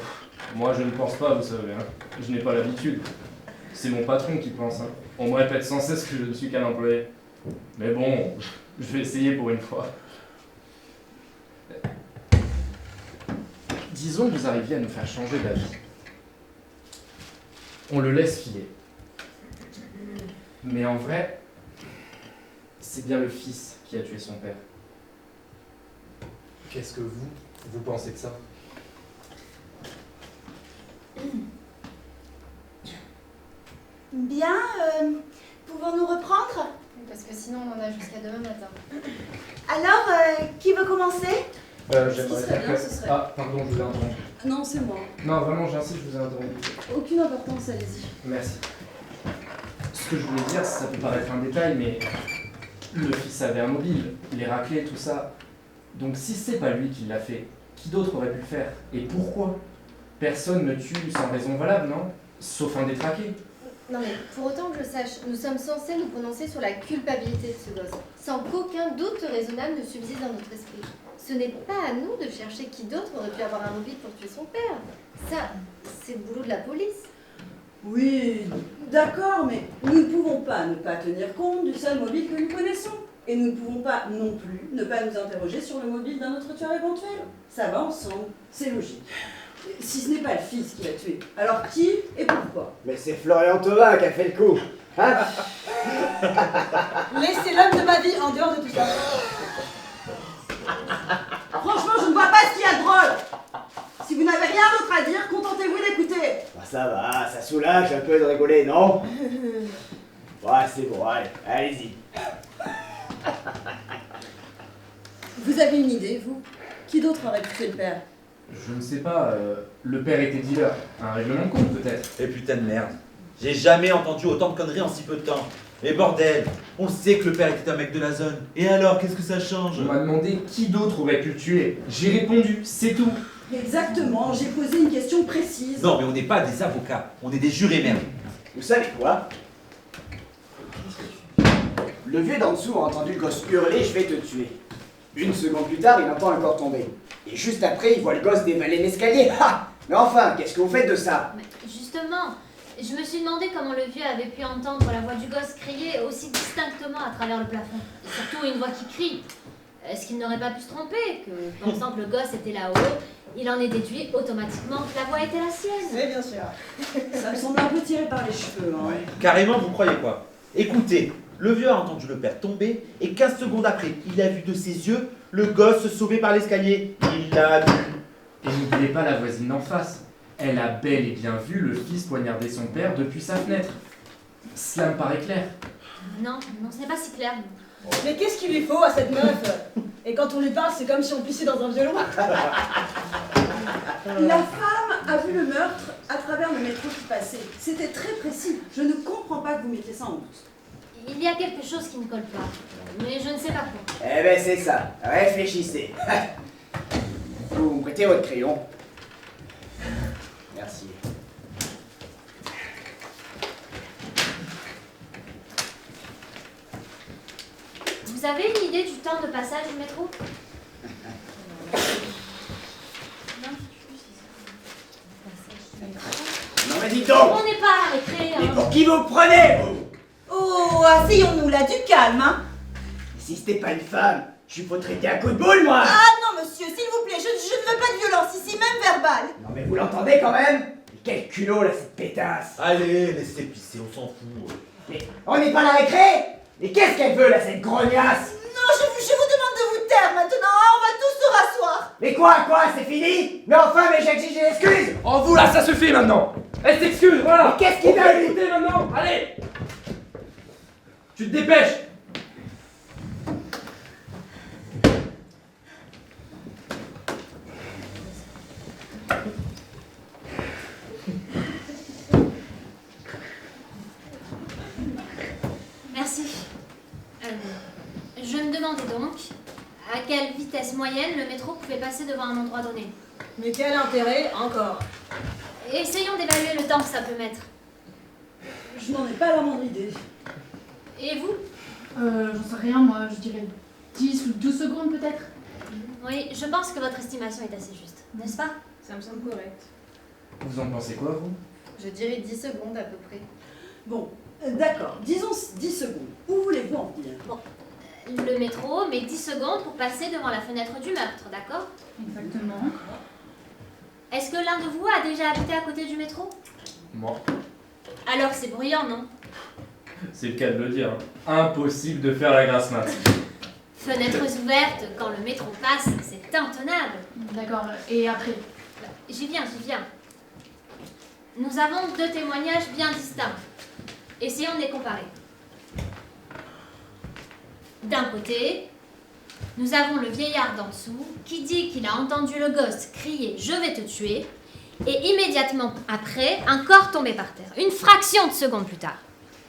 moi je ne pense pas, vous savez, hein. Je n'ai pas l'habitude. C'est mon patron qui pense. Hein. On me répète sans cesse que je ne suis qu'un employé. Mais bon, je vais essayer pour une fois. Disons que vous arriviez à nous faire changer d'avis. On le laisse filer. Mais en vrai, c'est bien le fils qui a tué son père. Qu'est-ce que vous pensez de ça? Bien, pouvons-nous reprendre? Parce que sinon, on en a jusqu'à demain matin. Alors, qui veut commencer? J'aimerais serait bien, que... ce serait- Ah, pardon, je vous ai interrompu. Non, c'est moi. Non, vraiment, j'insiste, je vous ai interrompu. Aucune importance, allez-y. Merci. Ce que je voulais dire, ça peut paraître un détail, mais le fils avait un mobile, les raclés, tout ça. Donc si c'est pas lui qui l'a fait, qui d'autre aurait pu le faire? Et pourquoi? Personne ne tue sans raison valable, non? Sauf un détraqué. Non mais pour autant que je sache, nous sommes censés nous prononcer sur la culpabilité de ce gosse, sans qu'aucun doute raisonnable ne subsiste dans notre esprit. Ce n'est pas à nous de chercher qui d'autre aurait pu avoir un mobile pour tuer son père. Ça, c'est le boulot de la police. Oui, d'accord, mais nous ne pouvons pas ne pas tenir compte du seul mobile que nous connaissons. Et nous ne pouvons pas non plus ne pas nous interroger sur le mobile d'un autre tueur éventuel. Ça va ensemble, c'est logique. Si ce n'est pas le fils qui l'a tué, alors qui et pourquoi? Mais c'est Florian Thauvin qui a fait le coup. Hein? Laissez l'homme de ma vie en dehors de tout ça. Franchement, je ne vois pas ce qu'il y a de drôle. Si vous n'avez rien d'autre à dire, contentez-vous d'écouter. Bah ça va, ça soulage un peu de rigoler, non? Ouais, c'est bon, allez, allez-y. Vous avez une idée, vous? Qui d'autre aurait tué le père? Je ne sais pas, le père était dealer. Un règlement de compte peut-être. Et putain de merde. J'ai jamais entendu autant de conneries en si peu de temps. Mais bordel, on sait que le père était un mec de la zone. Et alors, qu'est-ce que ça change? On m'a demandé qui d'autre aurait pu le tuer. J'ai répondu, c'est tout. Exactement, j'ai posé une question précise. Non, mais on n'est pas des avocats, on est des jurés, merde. Vous savez quoi? Le vieux d'en dessous a entendu le gosse hurler « Je vais te tuer ». Une seconde plus tard, il entend un corps tomber. Et juste après, il voit le gosse dévaler l'escalier. Ha! Mais enfin, qu'est-ce que vous faites de ça? Mais justement, je me suis demandé comment le vieux avait pu entendre la voix du gosse crier aussi distinctement à travers le plafond. Et surtout une voix qui crie. Est-ce qu'il n'aurait pas pu se tromper, que pensant que le gosse était là-haut, il en est déduit automatiquement que la voix était la sienne? Oui, bien sûr. Ça me semble un peu tiré par les cheveux. Hein. Ouais. Carrément, vous croyez quoi? Écoutez, le vieux a entendu le père tomber, et 15 secondes après, il a vu de ses yeux le gosse se sauver par l'escalier. Il l'a vu. Et n'oubliez pas la voisine d'en face. Elle a bel et bien vu le fils poignarder son père depuis sa fenêtre. Cela me paraît clair. Non, ce n'est pas si clair. Mais qu'est-ce qu'il lui faut à cette meuf? Et quand on lui parle, c'est comme si on pissait dans un violon. La femme a vu le meurtre à travers le métro qui passait. C'était très précis. Je ne comprends pas que vous mettiez ça en doute. Il y a quelque chose qui ne colle pas, mais je ne sais pas quoi. Eh ben c'est ça, réfléchissez. Vous me prêtez votre crayon? Merci. Vous avez une idée du temps de passage du métro? Non mais dites donc! On n'est pas à la récré, Mais hein. pour qui vous prenez, vous? Oh, asseyons-nous là, du calme, hein. Si c'était pas une femme, je suis pas traiter un coup de boule, moi! Ah non, monsieur, s'il vous plaît, je ne veux pas de violence ici, même verbale. Non mais vous l'entendez quand même? Mais quel culot, là, cette pétasse! Allez, laissez pisser, on s'en fout. Mais on n'est pas à la récré? Mais qu'est-ce qu'elle veut, là, cette grognasse? Non, je vous demande de vous taire maintenant, hein, on va tous se rasseoir. Mais quoi, c'est fini? Mais enfin, mais j'exige des excuses! Oh vous là, ça suffit maintenant. Elle s'excuse, voilà. Mais qu'est-ce qu'il a eu? Écoutez maintenant, allez. Tu te dépêches. Merci. Je me demandais donc à quelle vitesse moyenne le métro pouvait passer devant un endroit donné. Mais quel intérêt, encore? Essayons d'évaluer le temps que ça peut mettre. Je n'en ai pas la moindre idée. Et vous? J'en sais rien, moi, je dirais 10 ou 12 secondes peut-être. Oui, je pense que votre estimation est assez juste, n'est-ce pas? Ça me semble correct. Vous en pensez quoi, vous? Je dirais 10 secondes à peu près. Bon, d'accord, disons 10 secondes. Où voulez-vous en venir? Le métro met 10 secondes pour passer devant la fenêtre du meurtre, d'accord? Exactement. Est-ce que l'un de vous a déjà habité à côté du métro? Moi. Alors c'est bruyant, non? C'est le cas de le dire. Impossible de faire la grasse mat. Fenêtres ouvertes quand le métro passe, c'est intenable. D'accord, et après? J'y viens. Nous avons deux témoignages bien distincts. Essayons de les comparer. D'un côté, nous avons le vieillard d'en dessous qui dit qu'il a entendu le gosse crier « Je vais te tuer » et immédiatement après, un corps tombé par terre, une fraction de seconde plus tard.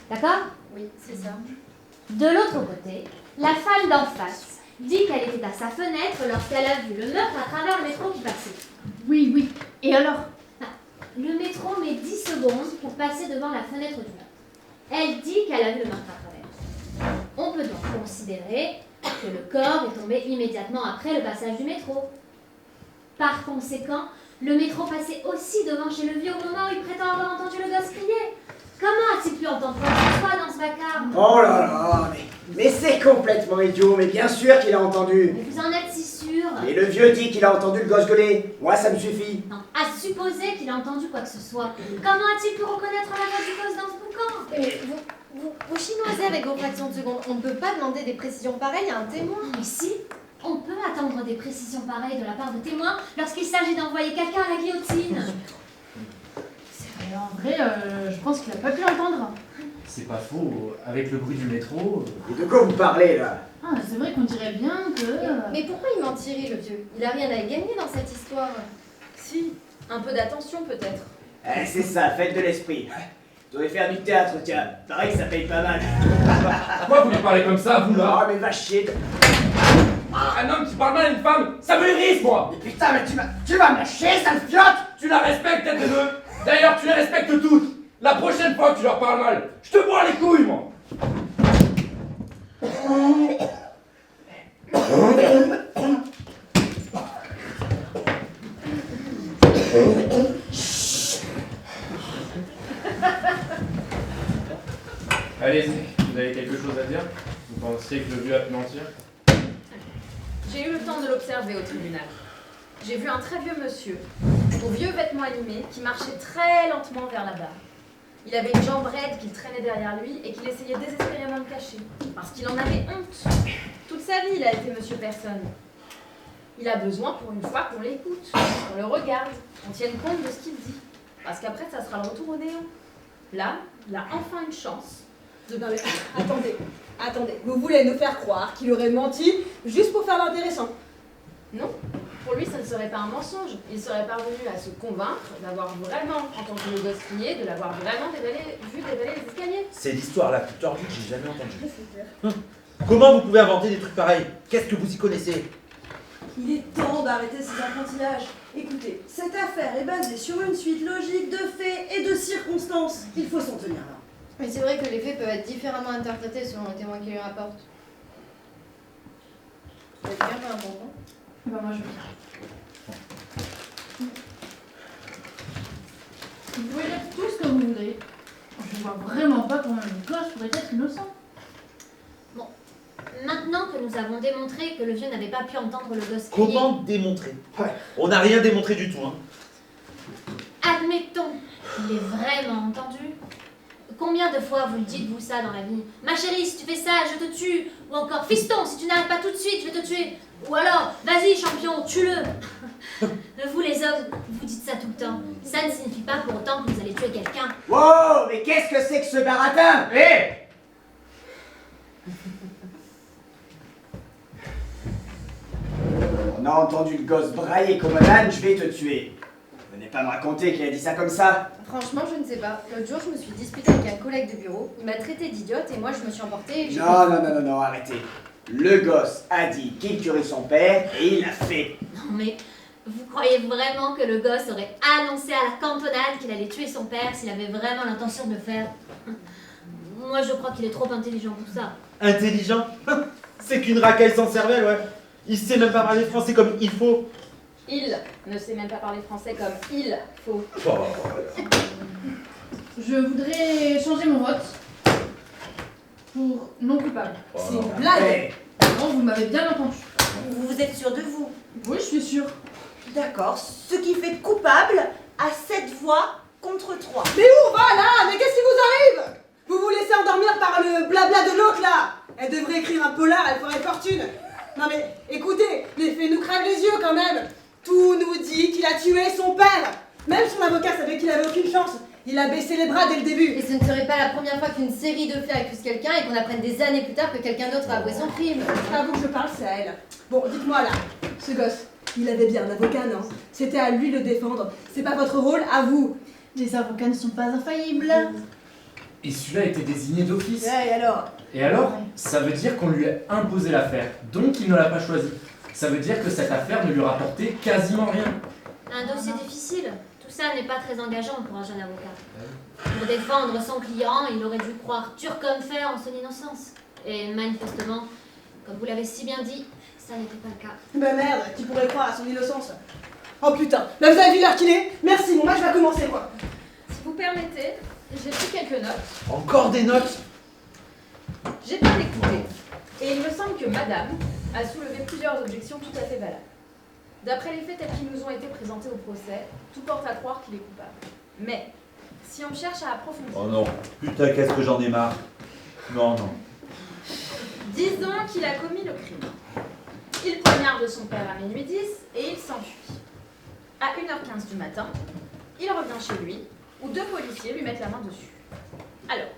D'accord? Oui, c'est ça. De l'autre côté, la femme d'en face dit qu'elle était à sa fenêtre lorsqu'elle a vu le meurtre à travers le métro qui passait. Oui. Et alors? Le métro met 10 secondes pour passer devant la fenêtre du meurtre. Elle dit qu'elle a vu le meurtre à travers. On peut donc considérer que le corps est tombé immédiatement après le passage du métro. Par conséquent, le métro passait aussi devant chez le vieux au moment où il prétend avoir entendu le gosse crier. Comment a-t-il pu entendre quoi que ce soit dans ce vacarme? Oh là là, mais c'est complètement idiot, mais bien sûr qu'il a entendu. Mais vous en êtes si sûr? Et le vieux dit qu'il a entendu le gosse gueuler. Moi, ça me suffit. Non, à supposer qu'il a entendu quoi que ce soit. Comment a-t-il pu reconnaître la voix du gosse dans ce boucan? Mais vous chinoisez avec vos fractions de seconde. On ne peut pas demander des précisions pareilles à un témoin. Mais si, on peut attendre des précisions pareilles de la part de témoins lorsqu'il s'agit d'envoyer quelqu'un à la guillotine. En vrai, je pense qu'il a pas pu entendre. C'est pas faux, avec le bruit du métro... Et de quoi vous parlez, là? Ah, c'est vrai qu'on dirait bien que... Mais pourquoi il ment Thierry, le vieux? Il a rien à y gagner dans cette histoire. Si, un peu d'attention peut-être. Eh, c'est ça, fête de l'esprit. Tu devrais faire du théâtre, tiens. Pareil que ça paye pas mal. Pourquoi vous lui parlez comme ça, vous là? Oh, mais va chier. Un homme qui parle mal à une femme, ça me hérisse, moi! Mais putain, mais tu vas me lâcher, sale fiotte! Tu la respectes, tête de deux! D'ailleurs, tu les respectes toutes! La prochaine fois que tu leur parles mal, je te bois les couilles, moi! Allez-y, vous avez quelque chose à dire? Vous pensiez que le vieux a pu mentir? J'ai eu le temps de l'observer au tribunal. J'ai vu un très vieux monsieur, aux vieux vêtements animés, qui marchait très lentement vers la barre. Il avait une jambe raide qu'il traînait derrière lui et qu'il essayait désespérément de cacher, parce qu'il en avait honte. Toute sa vie, il a été monsieur personne. Il a besoin pour une fois qu'on l'écoute, qu'on le regarde, qu'on tienne compte de ce qu'il dit. Parce qu'après, ça sera le retour au néant. Là, il a enfin une chance de... Non mais attendez, vous voulez nous faire croire qu'il aurait menti juste pour faire l'intéressant? Non, pour lui, ça ne serait pas un mensonge. Il serait parvenu à se convaincre d'avoir vraiment entendu le gosse crier, de l'avoir vraiment vu dévaler les escaliers. C'est l'histoire la plus tordue que j'ai jamais entendue. Comment vous pouvez inventer des trucs pareils? Qu'est-ce que vous y connaissez? Il est temps d'arrêter ces enfantillages. Écoutez, cette affaire est basée sur une suite logique de faits et de circonstances. Il faut s'en tenir là. Mais c'est vrai que les faits peuvent être différemment interprétés selon les témoins qui les rapportent. Vous avez bien fait un bonbon? Bah moi je veux bien. Vous pouvez dire tout ce que vous voudrez. Je vois vraiment pas comment le gosse pourrait être innocent. Bon, maintenant que nous avons démontré que le vieux n'avait pas pu entendre le gosse crier... Comment démontrer? On n'a rien démontré du tout, hein. Admettons qu'il ait vraiment entendu. Combien de fois vous le dites, vous, ça, dans la vie? Ma chérie, si tu fais ça, je te tue. Ou encore, fiston, si tu n'arrêtes pas tout de suite, je vais te tuer. Ou alors, vas-y, champion, tue-le. Vous, les hommes, vous dites ça tout le temps. Ça ne signifie pas pour autant que vous allez tuer quelqu'un. Wow, mais qu'est-ce que c'est que ce baratin? Hé! On a entendu le gosse brailler comme un âne, je vais te tuer. Venez pas me raconter qu'il a dit ça comme ça. Franchement, je ne sais pas. L'autre jour, je me suis disputée avec un collègue de bureau. Il m'a traité d'idiote et moi, je me suis emportée. Et Non, arrêtez. Le gosse a dit qu'il tuerait son père et il l'a fait. Non mais, vous croyez vraiment que le gosse aurait annoncé à la cantonade qu'il allait tuer son père s'il avait vraiment l'intention de le faire? Moi je crois qu'il est trop intelligent pour ça. Intelligent? C'est qu'une racaille sans cervelle, ouais. Il sait même pas parler français comme il faut. Il ne sait même pas parler français comme il faut. Je voudrais changer mon vote pour non coupable. C'est une blague. Non, vous m'avez bien entendu. Vous êtes sûr de vous? Oui, je suis sûre. D'accord, ce qui fait coupable à 7 voix contre 3. Mais où on va là? Mais qu'est-ce qui vous arrive? Vous vous laissez endormir par le blabla de l'autre là? Elle devrait écrire un polar, elle ferait fortune. Non mais écoutez, les faits nous crèvent les yeux quand même. Tout nous dit qu'il a tué son père. Même son avocat savait qu'il avait aucune chance. Il a baissé les bras dès le début. Et ce ne serait pas la première fois qu'une série de faits accuse quelqu'un et qu'on apprenne des années plus tard que quelqu'un d'autre a avoué son crime. C'est pas à vous que je parle, c'est à elle. Bon, dites-moi là, ce gosse, il avait bien un avocat, non? C'était à lui de le défendre. C'est pas votre rôle, à vous. Les avocats ne sont pas infaillibles. Et celui-là a été désigné d'office. Ouais, et alors? Et alors, ça veut dire qu'on lui a imposé l'affaire, donc il ne l'a pas choisi. Ça veut dire que cette affaire ne lui rapportait quasiment rien. Un dossier difficile. Tout ça n'est pas très engageant pour un jeune avocat. Pour défendre son client, il aurait dû croire dur comme fer en son innocence. Et manifestement, comme vous l'avez si bien dit, ça n'était pas le cas. Ben merde, qui pourrait croire à son innocence? Oh putain, là vous avez vu l'heure qu'il est? Merci, mon match va commencer quoi. Si vous permettez, j'ai pris quelques notes. Encore des notes? J'ai bien écouté. Et il me semble que madame a soulevé plusieurs objections tout à fait valables. D'après les faits tels qu'ils nous ont été présentés au procès, tout porte à croire qu'il est coupable. Mais, si on cherche à approfondir... Oh non, putain, qu'est-ce que j'en ai marre. Non. Disons qu'il a commis le crime. Il poignarde son père à minuit 10 et il s'enfuit. À 1h15 du matin, il revient chez lui, où 2 policiers lui mettent la main dessus. Alors,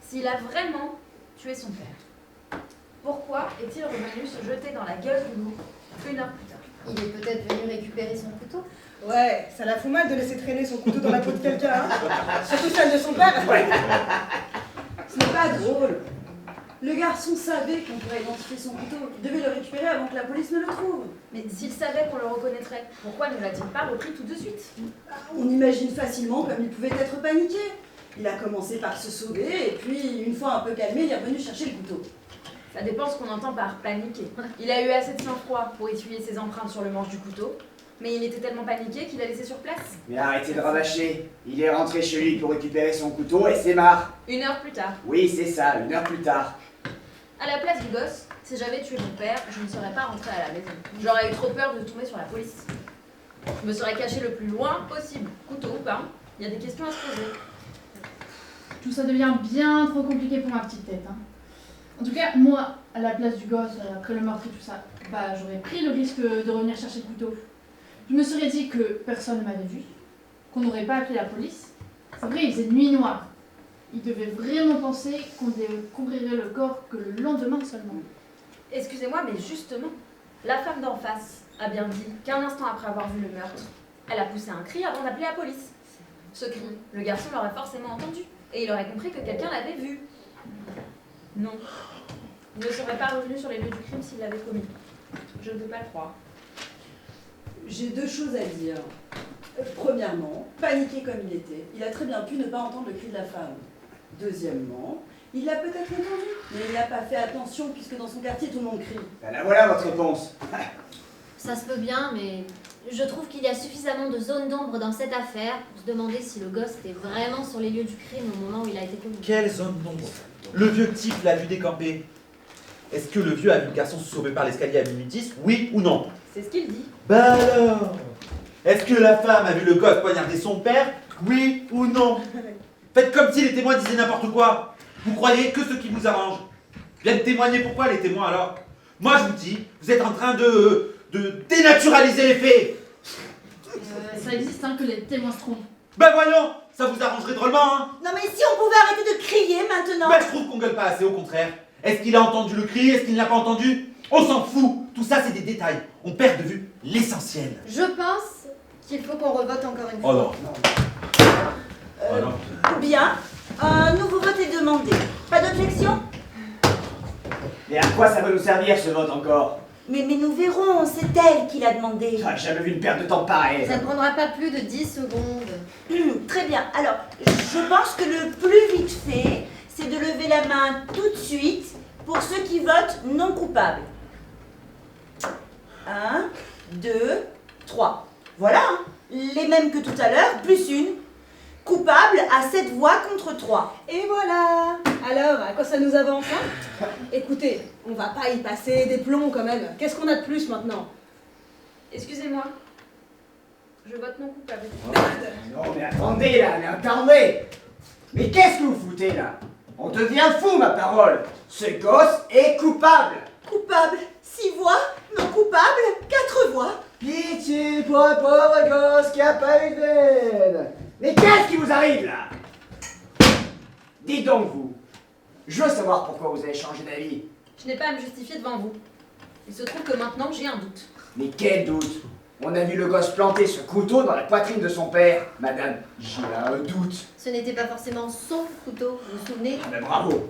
s'il a vraiment tué son père, pourquoi est-il revenu se jeter dans la gueule du loup 1 heure plus tard? Il est peut-être venu récupérer son couteau. Ouais, ça la fout mal de laisser traîner son couteau dans la peau de quelqu'un, hein. Surtout celle de son père. Ce n'est pas drôle. Le garçon savait qu'on pourrait identifier son couteau. Il devait le récupérer avant que la police ne le trouve. Mais s'il savait qu'on le reconnaîtrait, pourquoi ne l'a-t-il pas repris tout de suite? On imagine facilement comme il pouvait être paniqué. Il a commencé par se sauver et puis, une fois un peu calmé, il est revenu chercher le couteau. Ça dépend ce qu'on entend par paniquer. Il a eu assez de sang-froid pour essuyer ses empreintes sur le manche du couteau, mais il était tellement paniqué qu'il a laissé sur place. Mais arrêtez de rabâcher. Il est rentré chez lui pour récupérer son couteau et c'est marre. 1 heure plus tard. Oui, c'est ça, 1 heure plus tard. À la place du gosse, si j'avais tué mon père, je ne serais pas rentrée à la maison. J'aurais eu trop peur de tomber sur la police. Je me serais cachée le plus loin possible, couteau ou pas. Il y a des questions à se poser. Tout ça devient bien trop compliqué pour ma petite tête. Hein. En tout cas, moi, à la place du gosse, après le meurtre et tout ça, bah, j'aurais pris le risque de revenir chercher le couteau. Je me serais dit que personne ne m'avait vu, qu'on n'aurait pas appelé la police. C'est vrai, il faisait nuit noire. Il devait vraiment penser qu'on découvrirait le corps que le lendemain seulement. Excusez-moi, mais justement, la femme d'en face a bien dit qu'un instant après avoir vu le meurtre, elle a poussé un cri avant d'appeler la police. Ce cri, le garçon l'aurait forcément entendu, et il aurait compris que quelqu'un l'avait vu. Non, il ne serait pas revenu sur les lieux du crime s'il l'avait commis. Je ne peux pas le croire. J'ai 2 choses à dire. Premièrement, paniqué comme il était, il a très bien pu ne pas entendre le cri de la femme. Deuxièmement, il l'a peut-être entendu, mais il n'a pas fait attention puisque dans son quartier tout le monde crie. Ben la voilà votre réponse. Ça se peut bien, mais je trouve qu'il y a suffisamment de zones d'ombre dans cette affaire pour se demander si le gosse était vraiment sur les lieux du crime au moment où il a été commis. Quelle zone d'ombre? Le vieux type l'a vu décamper. Est-ce que le vieux a vu le garçon se sauver par l'escalier à minuit 10, oui ou non? C'est ce qu'il dit. Bah alors? Est-ce que la femme a vu le gosse poignarder son père, oui ou non? Faites comme si les témoins disaient n'importe quoi. Vous croyez que ce qui vous arrange. Viennent témoigner pourquoi les témoins alors? Moi je vous dis, vous êtes en train de dénaturaliser les faits. Ça existe hein, que les témoins se trompent. Ben voyons, ça vous arrangerait drôlement hein. Non mais si on pouvait arrêter de crier maintenant. Ben je trouve qu'on gueule pas assez, au contraire. Est-ce qu'il a entendu le cri? Est-ce qu'il ne l'a pas entendu? On s'en fout. Tout ça c'est des détails. On perd de vue l'essentiel. Je pense qu'il faut qu'on revote encore une Oh fois. non. Bien, un nouveau vote est demandé. Pas d'objection? Et à quoi ça va nous servir ce vote encore? Mais nous verrons, c'est elle qui l'a demandé. J'ai jamais vu une perte de temps pareille. Ça ne prendra pas plus de 10 secondes. Très bien, alors je pense que le plus vite fait, c'est de lever la main tout de suite pour ceux qui votent non coupables. 1, 2, 3. Voilà, hein. Les mêmes que tout à l'heure, plus une. Coupable à 7 voix contre 3. Et voilà. Alors, à quoi ça nous avance, hein? Écoutez, on va pas y passer des plombs quand même. Qu'est-ce qu'on a de plus maintenant? Excusez-moi. Je vote non coupable. Non mais attendez là, mais attendez. Mais qu'est-ce que vous foutez là? On devient fou ma parole. Ce gosse est coupable. Coupable 6 voix, non coupable 4 voix. Pitié pour un pauvre gosse qui a pas eu d'aide. Mais qu'est-ce qui vous arrive là? Dites donc vous. Je veux savoir pourquoi vous avez changé d'avis. Je n'ai pas à me justifier devant vous. Il se trouve que maintenant j'ai un doute. Mais quel doute? On a vu le gosse planter ce couteau dans la poitrine de son père. Madame, j'ai un doute. Ce n'était pas forcément son couteau, vous vous souvenez? Ah ben bravo.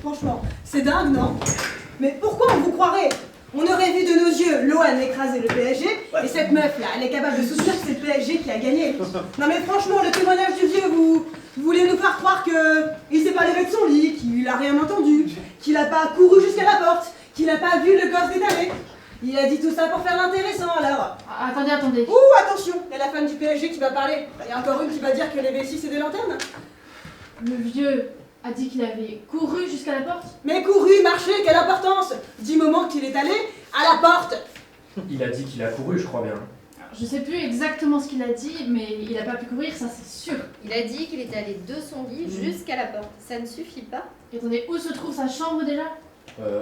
Franchement, c'est dingue, non? Mais pourquoi on vous croirait? On aurait vu de nos yeux l'OM écraser le PSG, et cette meuf-là, elle est capable de soutenir que c'est le PSG qui a gagné. Non mais franchement, le témoignage du vieux, vous voulez nous faire croire qu'il s'est pas levé de son lit, qu'il a rien entendu, qu'il a pas couru jusqu'à la porte, qu'il a pas vu le gosse détaler. Il a dit tout ça pour faire l'intéressant, alors. Attendez. Ouh, attention, il y a la femme du PSG qui va parler. Il y a encore une qui va dire que les vessies c'est des lanternes. Le vieux a dit qu'il avait couru jusqu'à la porte. Mais couru, marché, quelle importance? 10 moments qu'il est allé à la porte. Il a dit qu'il a couru, je crois bien. Je sais plus exactement ce qu'il a dit, mais il a pas pu courir, ça c'est sûr. Il a dit qu'il était allé de son lit jusqu'à la porte. Ça ne suffit pas? Et attendez, où se trouve sa chambre déjà?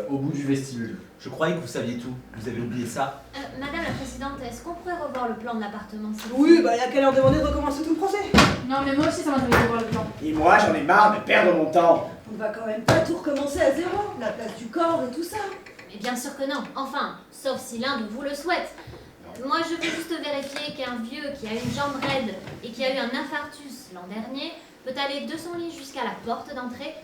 Au bout du vestibule. Je croyais que vous saviez tout. Vous avez oublié ça. Madame la Présidente, est-ce qu'on pourrait revoir le plan de l'appartement s'il vous Oui, plaît? bah il y a qu'à leur demander de recommencer tout le procès. Non mais moi aussi ça m'intéresse de voir le plan. Et moi j'en ai marre de perdre mon temps. On ne va quand même pas tout recommencer à zéro, la place du corps et tout ça. Mais bien sûr que non. Enfin, sauf si l'un de vous le souhaite. Moi, je veux juste vérifier qu'un vieux qui a une jambe raide et qui a eu un infarctus l'an dernier peut aller de son lit jusqu'à la porte d'entrée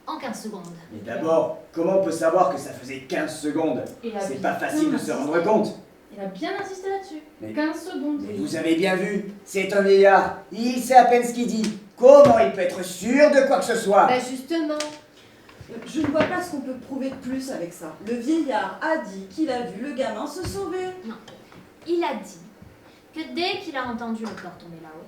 en 15 secondes. Mais d'abord, comment on peut savoir que ça faisait 15 secondes? C'est pas facile de se rendre compte. Il a bien insisté là-dessus. Mais- 15 secondes. Mais vous avez bien vu, c'est un vieillard. Il sait à peine ce qu'il dit. Comment il peut être sûr de quoi que ce soit? Bah justement. Je ne vois pas ce qu'on peut prouver de plus avec ça. Le vieillard a dit qu'il a vu le gamin se sauver. Non. Il a dit que dès qu'il a entendu le corps tomber là-haut,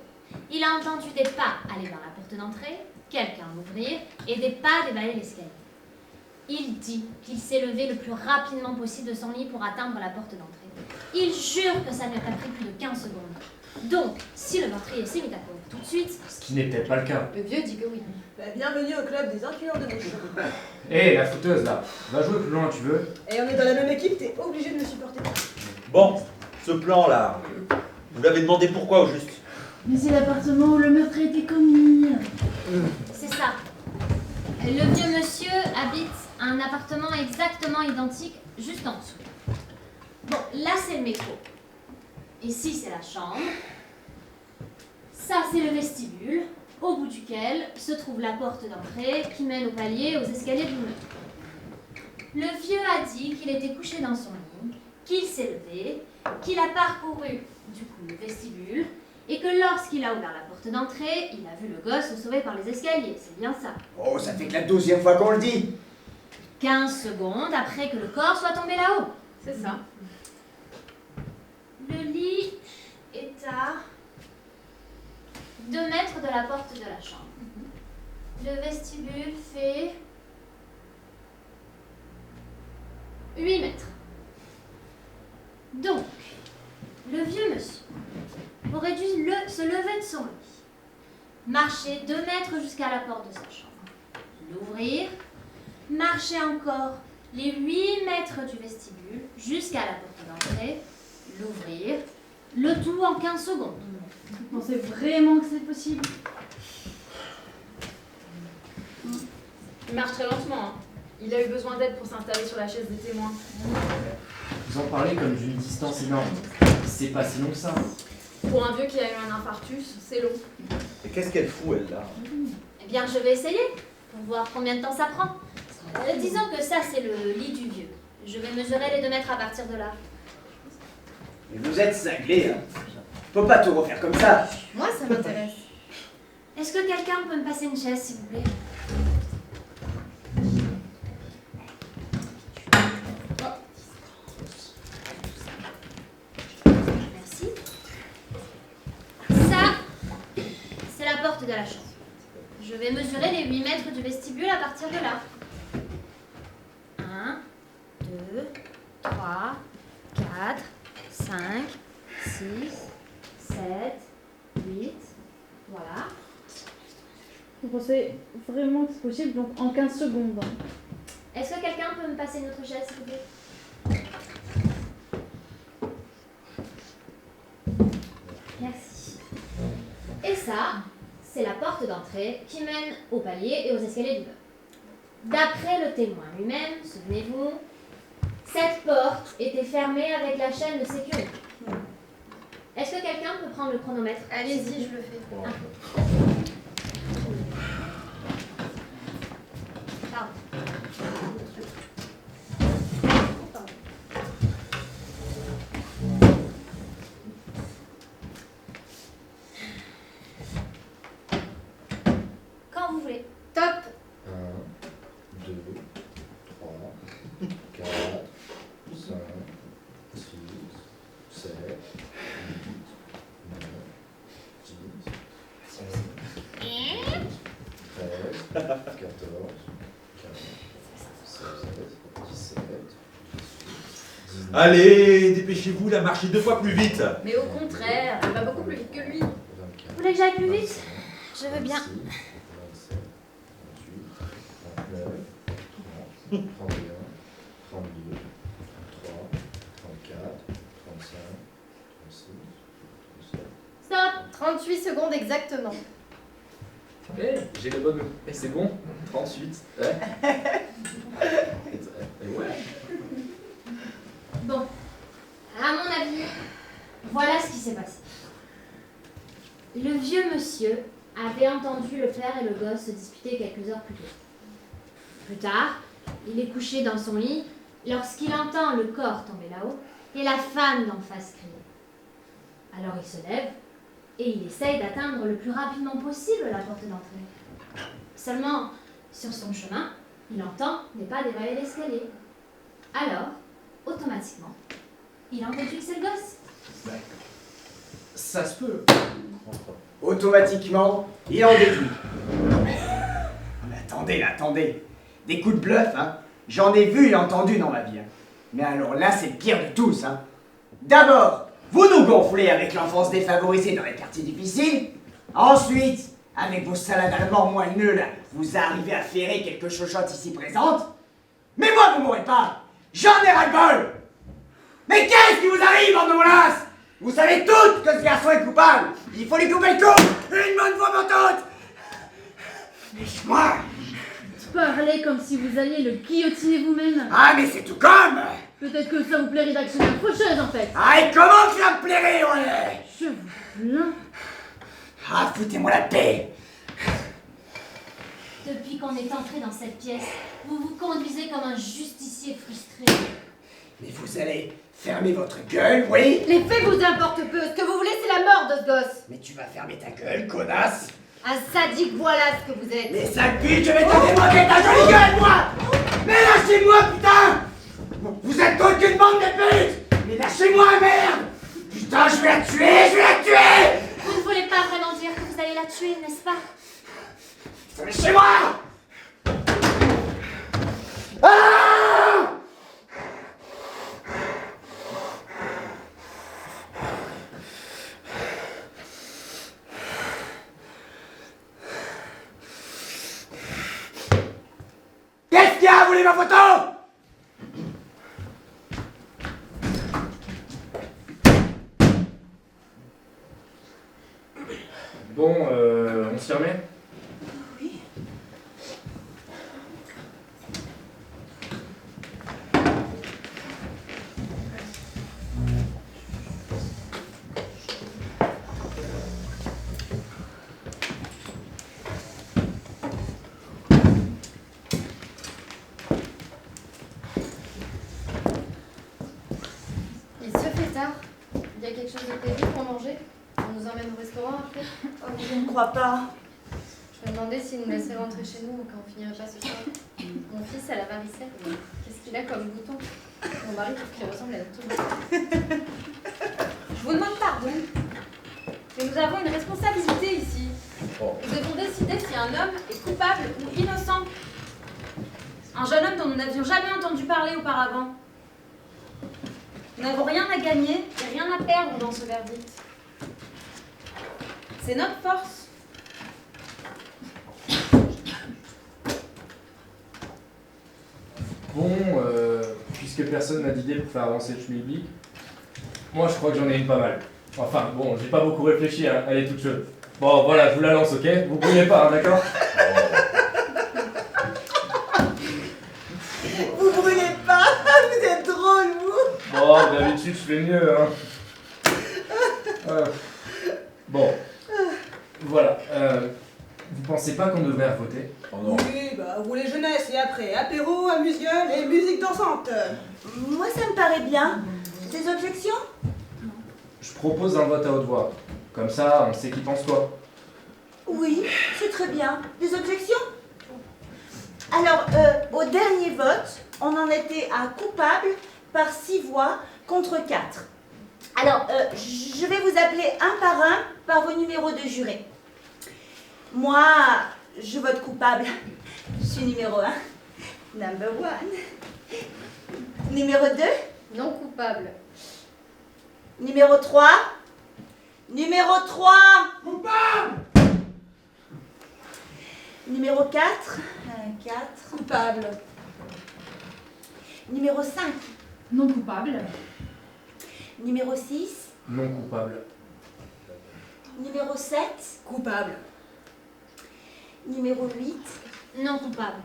il a entendu des pas aller vers la porte d'entrée, quelqu'un l'ouvrir et des pas dévaler l'escalier. Il dit qu'il s'est levé le plus rapidement possible de son lit pour atteindre la porte d'entrée. Il jure que ça ne lui a pas pris plus de 15 secondes. Donc, si le meurtrier s'est mis à courir tout de suite... Ce qui n'est peut-être pas le cas. Le vieux dit que oui. Bah, bienvenue au club des inclineurs de mouche. Hé, la fouteuse là, va jouer plus loin tu veux. Et on est dans la même équipe, t'es obligé de me supporter. Bon, ce plan-là, vous l'avez demandé pourquoi au juste? Mais c'est l'appartement où le meurtre a été commis. C'est ça. Le vieux monsieur habite un appartement exactement identique juste en dessous. Bon, là c'est le métro. Ici c'est la chambre. Ça c'est le vestibule, au bout duquel se trouve la porte d'entrée qui mène au palier et aux escaliers du mur. Le vieux a dit qu'il était couché dans son lit, qu'il s'est levé, qu'il a parcouru du coup le vestibule et que lorsqu'il a ouvert la porte d'entrée, il a vu le gosse se sauver par les escaliers. C'est bien ça. Oh, ça fait que la 12e fois qu'on le dit. 15 secondes après que le corps soit tombé là-haut. C'est ça. Le lit est à 2 mètres de la porte de la chambre. Le vestibule fait 8 mètres. Donc, le vieux monsieur aurait dû se lever de son lit, marcher 2 mètres jusqu'à la porte de sa chambre, l'ouvrir, marcher encore les 8 mètres du vestibule jusqu'à la porte d'entrée, l'ouvrir, le tout en 15 secondes. Vous pensez vraiment que c'est possible? Il marche très lentement. Hein. Il a eu besoin d'aide pour s'installer sur la chaise des témoins. Vous en parlez comme d'une distance énorme. C'est pas si long que ça. Pour un vieux qui a eu un infarctus, c'est long. Et qu'est-ce qu'elle fout, elle, là? Eh bien, je vais essayer pour voir combien de temps ça prend. Disons que ça, c'est le lit du vieux. Je vais mesurer les 2 mètres à partir de là. Mais vous êtes cinglés, hein. Faut pas tout refaire comme ça. Moi, ça m'intéresse. Est-ce que quelqu'un peut me passer une chaise, s'il vous plaît? Merci. Ça, c'est la porte de la chambre. Je vais mesurer les 8 mètres du vestibule à partir de là. 1, 2, 3, 4, 5, 6, 7, 8, voilà. Vous pensez vraiment que c'est possible, donc en 15 secondes? Est-ce que quelqu'un peut me passer une autre chaise, s'il vous plaît? Merci. Et ça, c'est la porte d'entrée qui mène au palier et aux escaliers du mur. D'après le témoin lui-même, souvenez-vous, cette porte était fermée avec la chaîne de sécurité. Est-ce que quelqu'un peut prendre le chronomètre? Allez-y, je le fais. Pardon. Quand vous voulez. Top. 1, 2, 3, 4, 5, 6, 7, 8, 9, 10, 11, 13, 14, 15, 16, 17, 18, 19. Allez, dépêchez-vous, là, marchez 2 fois plus vite. Mais au contraire, elle va beaucoup plus vite que lui. 24, Vous voulez que j'aille plus vite? Je veux bien. 26, 27, 28, 29, 30, 31, 32, 33, 34, 35, 36, 37. Stop! 38 secondes exactement. Eh, j'ai les bonnes. Eh, c'est bon. 38. Ouais. Ouais. Bon, à mon avis, voilà ce qui s'est passé. Le vieux monsieur avait entendu le père et le gosse se disputer quelques heures plus tôt. Plus tard, il est couché dans son lit lorsqu'il entend le corps tomber là-haut et la femme d'en face crier. Alors il se lève et il essaye d'atteindre le plus rapidement possible la porte d'entrée. Seulement, sur son chemin, il entend des pas dévaler l'escalier. Alors, automatiquement, il a entendu que c'est le gosse. Ouais. Ça se peut. Automatiquement, il en déduit. Non mais attendez, là, attendez. Des coups de bluff, hein. J'en ai vu et entendu dans ma vie. Hein. Mais alors là, c'est le pire de tous, hein. D'abord, vous nous gonflez avec l'enfance défavorisée dans les quartiers difficiles. Ensuite, avec vos salades allemandes moelleux, là, vous arrivez à ferrer quelques chochottes ici présentes. Mais moi, vous m'aurez pas. J'en ai ras-le-bol. Mais qu'est-ce qui vous arrive, bande de molasses? Vous savez toutes que ce garçon est coupable. Il faut lui couper le cou, une bonne fois pour toutes. Lâche-moi. Parlez comme si vous alliez le guillotiner vous-même. Ah, mais c'est tout comme. Peut-être que ça vous plairait d'actionner autre chose, en fait. Ah, et comment que ça me plairait, ouais. Je vous plains. Ah, foutez-moi la paix. Depuis qu'on est entré dans cette pièce, vous vous conduisez comme un justicier frustré. Mais vous allez fermer votre gueule, oui? Les faits vous importent peu. Ce que vous voulez, c'est la mort de ce gosse. Mais tu vas fermer ta gueule, connasse. Un sadique, voilà ce que vous êtes. Les sales putes, je vais te démonter ta jolie gueule, moi. Mais lâchez-moi, putain. Vous êtes d'autres qu'une bande de putes. Mais lâchez-moi, merde. Putain, je vais la tuer, je vais la tuer. Vous ne voulez pas vraiment dire que vous allez la tuer, n'est-ce pas? Lâchez-moi. Ah! Qu'est-ce qu'il y a? Vous voulez ma photo? Bon, on s'y remet? Oui. Il se fait tard. Il y a quelque chose de prévu pour manger? On nous emmène au restaurant après? Oh, je ne crois pas. Je me demandais s'il nous laisserait rentrer chez nous ou quand on finirait pas ce soir. Mon fils a la varicelle. Qu'est-ce qu'il a comme bouton? Mon mari trouve qu'il ressemble à tout. Je vous demande pardon. Mais nous avons une responsabilité ici. Oh. Nous devons décider si un homme est coupable ou innocent. Un jeune homme dont nous n'avions jamais entendu parler auparavant. Nous n'avons rien à gagner et rien à perdre dans ce verdict. C'est notre force. Bon, puisque personne n'a d'idée pour faire avancer le schmilblick, moi je crois que j'en ai une pas mal. Enfin, bon, j'ai pas beaucoup réfléchi, hein. Elle est toute chaude. Bon, voilà, je vous la lance, ok? Vous brûlez pas, hein, d'accord? Vous brûlez pas. Vous êtes drôle, vous. Bon, d'habitude, je fais mieux, hein. Bon, voilà. Vous pensez pas qu'on devrait voter? Oh non. Oui, bah, rouler jeunesse et après, apéro, amuse-gueule et musique dansante. Moi, ça me paraît bien. Des objections? Je propose un vote à haute voix. Comme ça, on sait qui pense quoi. Oui, c'est très bien. Des objections? Alors, au dernier vote, on en était à coupable par 6 voix contre 4. Alors, je vais vous appeler un par vos numéros de jurés. Moi, je vote coupable. Je suis numéro 1. Number 1. Numéro 2. Non coupable. Numéro 3. Numéro 3. Coupable. Numéro 4. 4. Coupable. Numéro 5. Non coupable. Numéro 6. Non coupable. Numéro 7. Coupable. Numéro 8. Non coupable.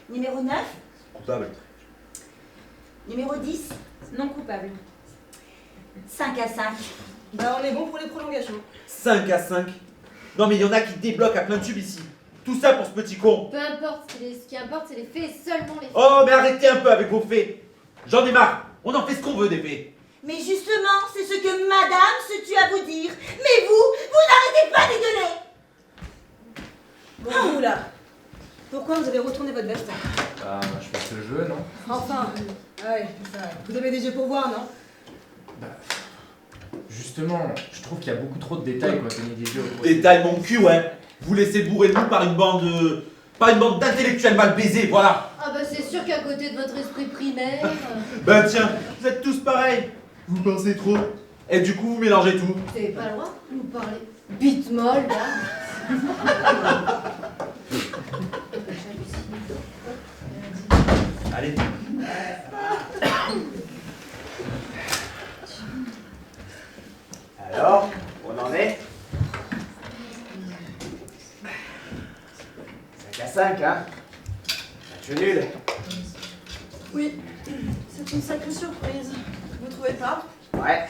Numéro 9, Coupable. numéro 10, Non coupable. 5 à 5. Bah on est bon pour les prolongations. 5 à 5. Non mais il y en a qui débloquent à plein de tubes ici. Tout ça pour ce petit con. Peu importe, ce qui importe, c'est les faits et seulement les faits. Oh mais arrêtez un peu avec vos faits. J'en ai marre. On en fait ce qu'on veut des faits. Mais justement, c'est ce que madame se tue à vous dire. Mais vous n'arrêtez pas d'y donner. Bon, vous là, pourquoi vous avez retourné votre veste? Bah, je pense le jeu, non? Enfin, ouais, vous avez des yeux pour voir, non? Bah, justement, je trouve qu'il y a beaucoup trop de détails quand on est des jeux. Détail mon cul, ouais. Vous laissez bourrer de nous par une bande d'intellectuels mal baisés, voilà. Ah bah c'est sûr qu'à côté de votre esprit primaire... Ben tiens, vous êtes tous pareils. Vous pensez trop. Et du coup, vous mélangez tout. Vous n'avez pas le droit de nous parler bite molle, là. Allez. Alors, on en est 5 à 5, hein? Match nul. Oui, c'est une sacrée surprise. Vous trouvez pas? Ouais.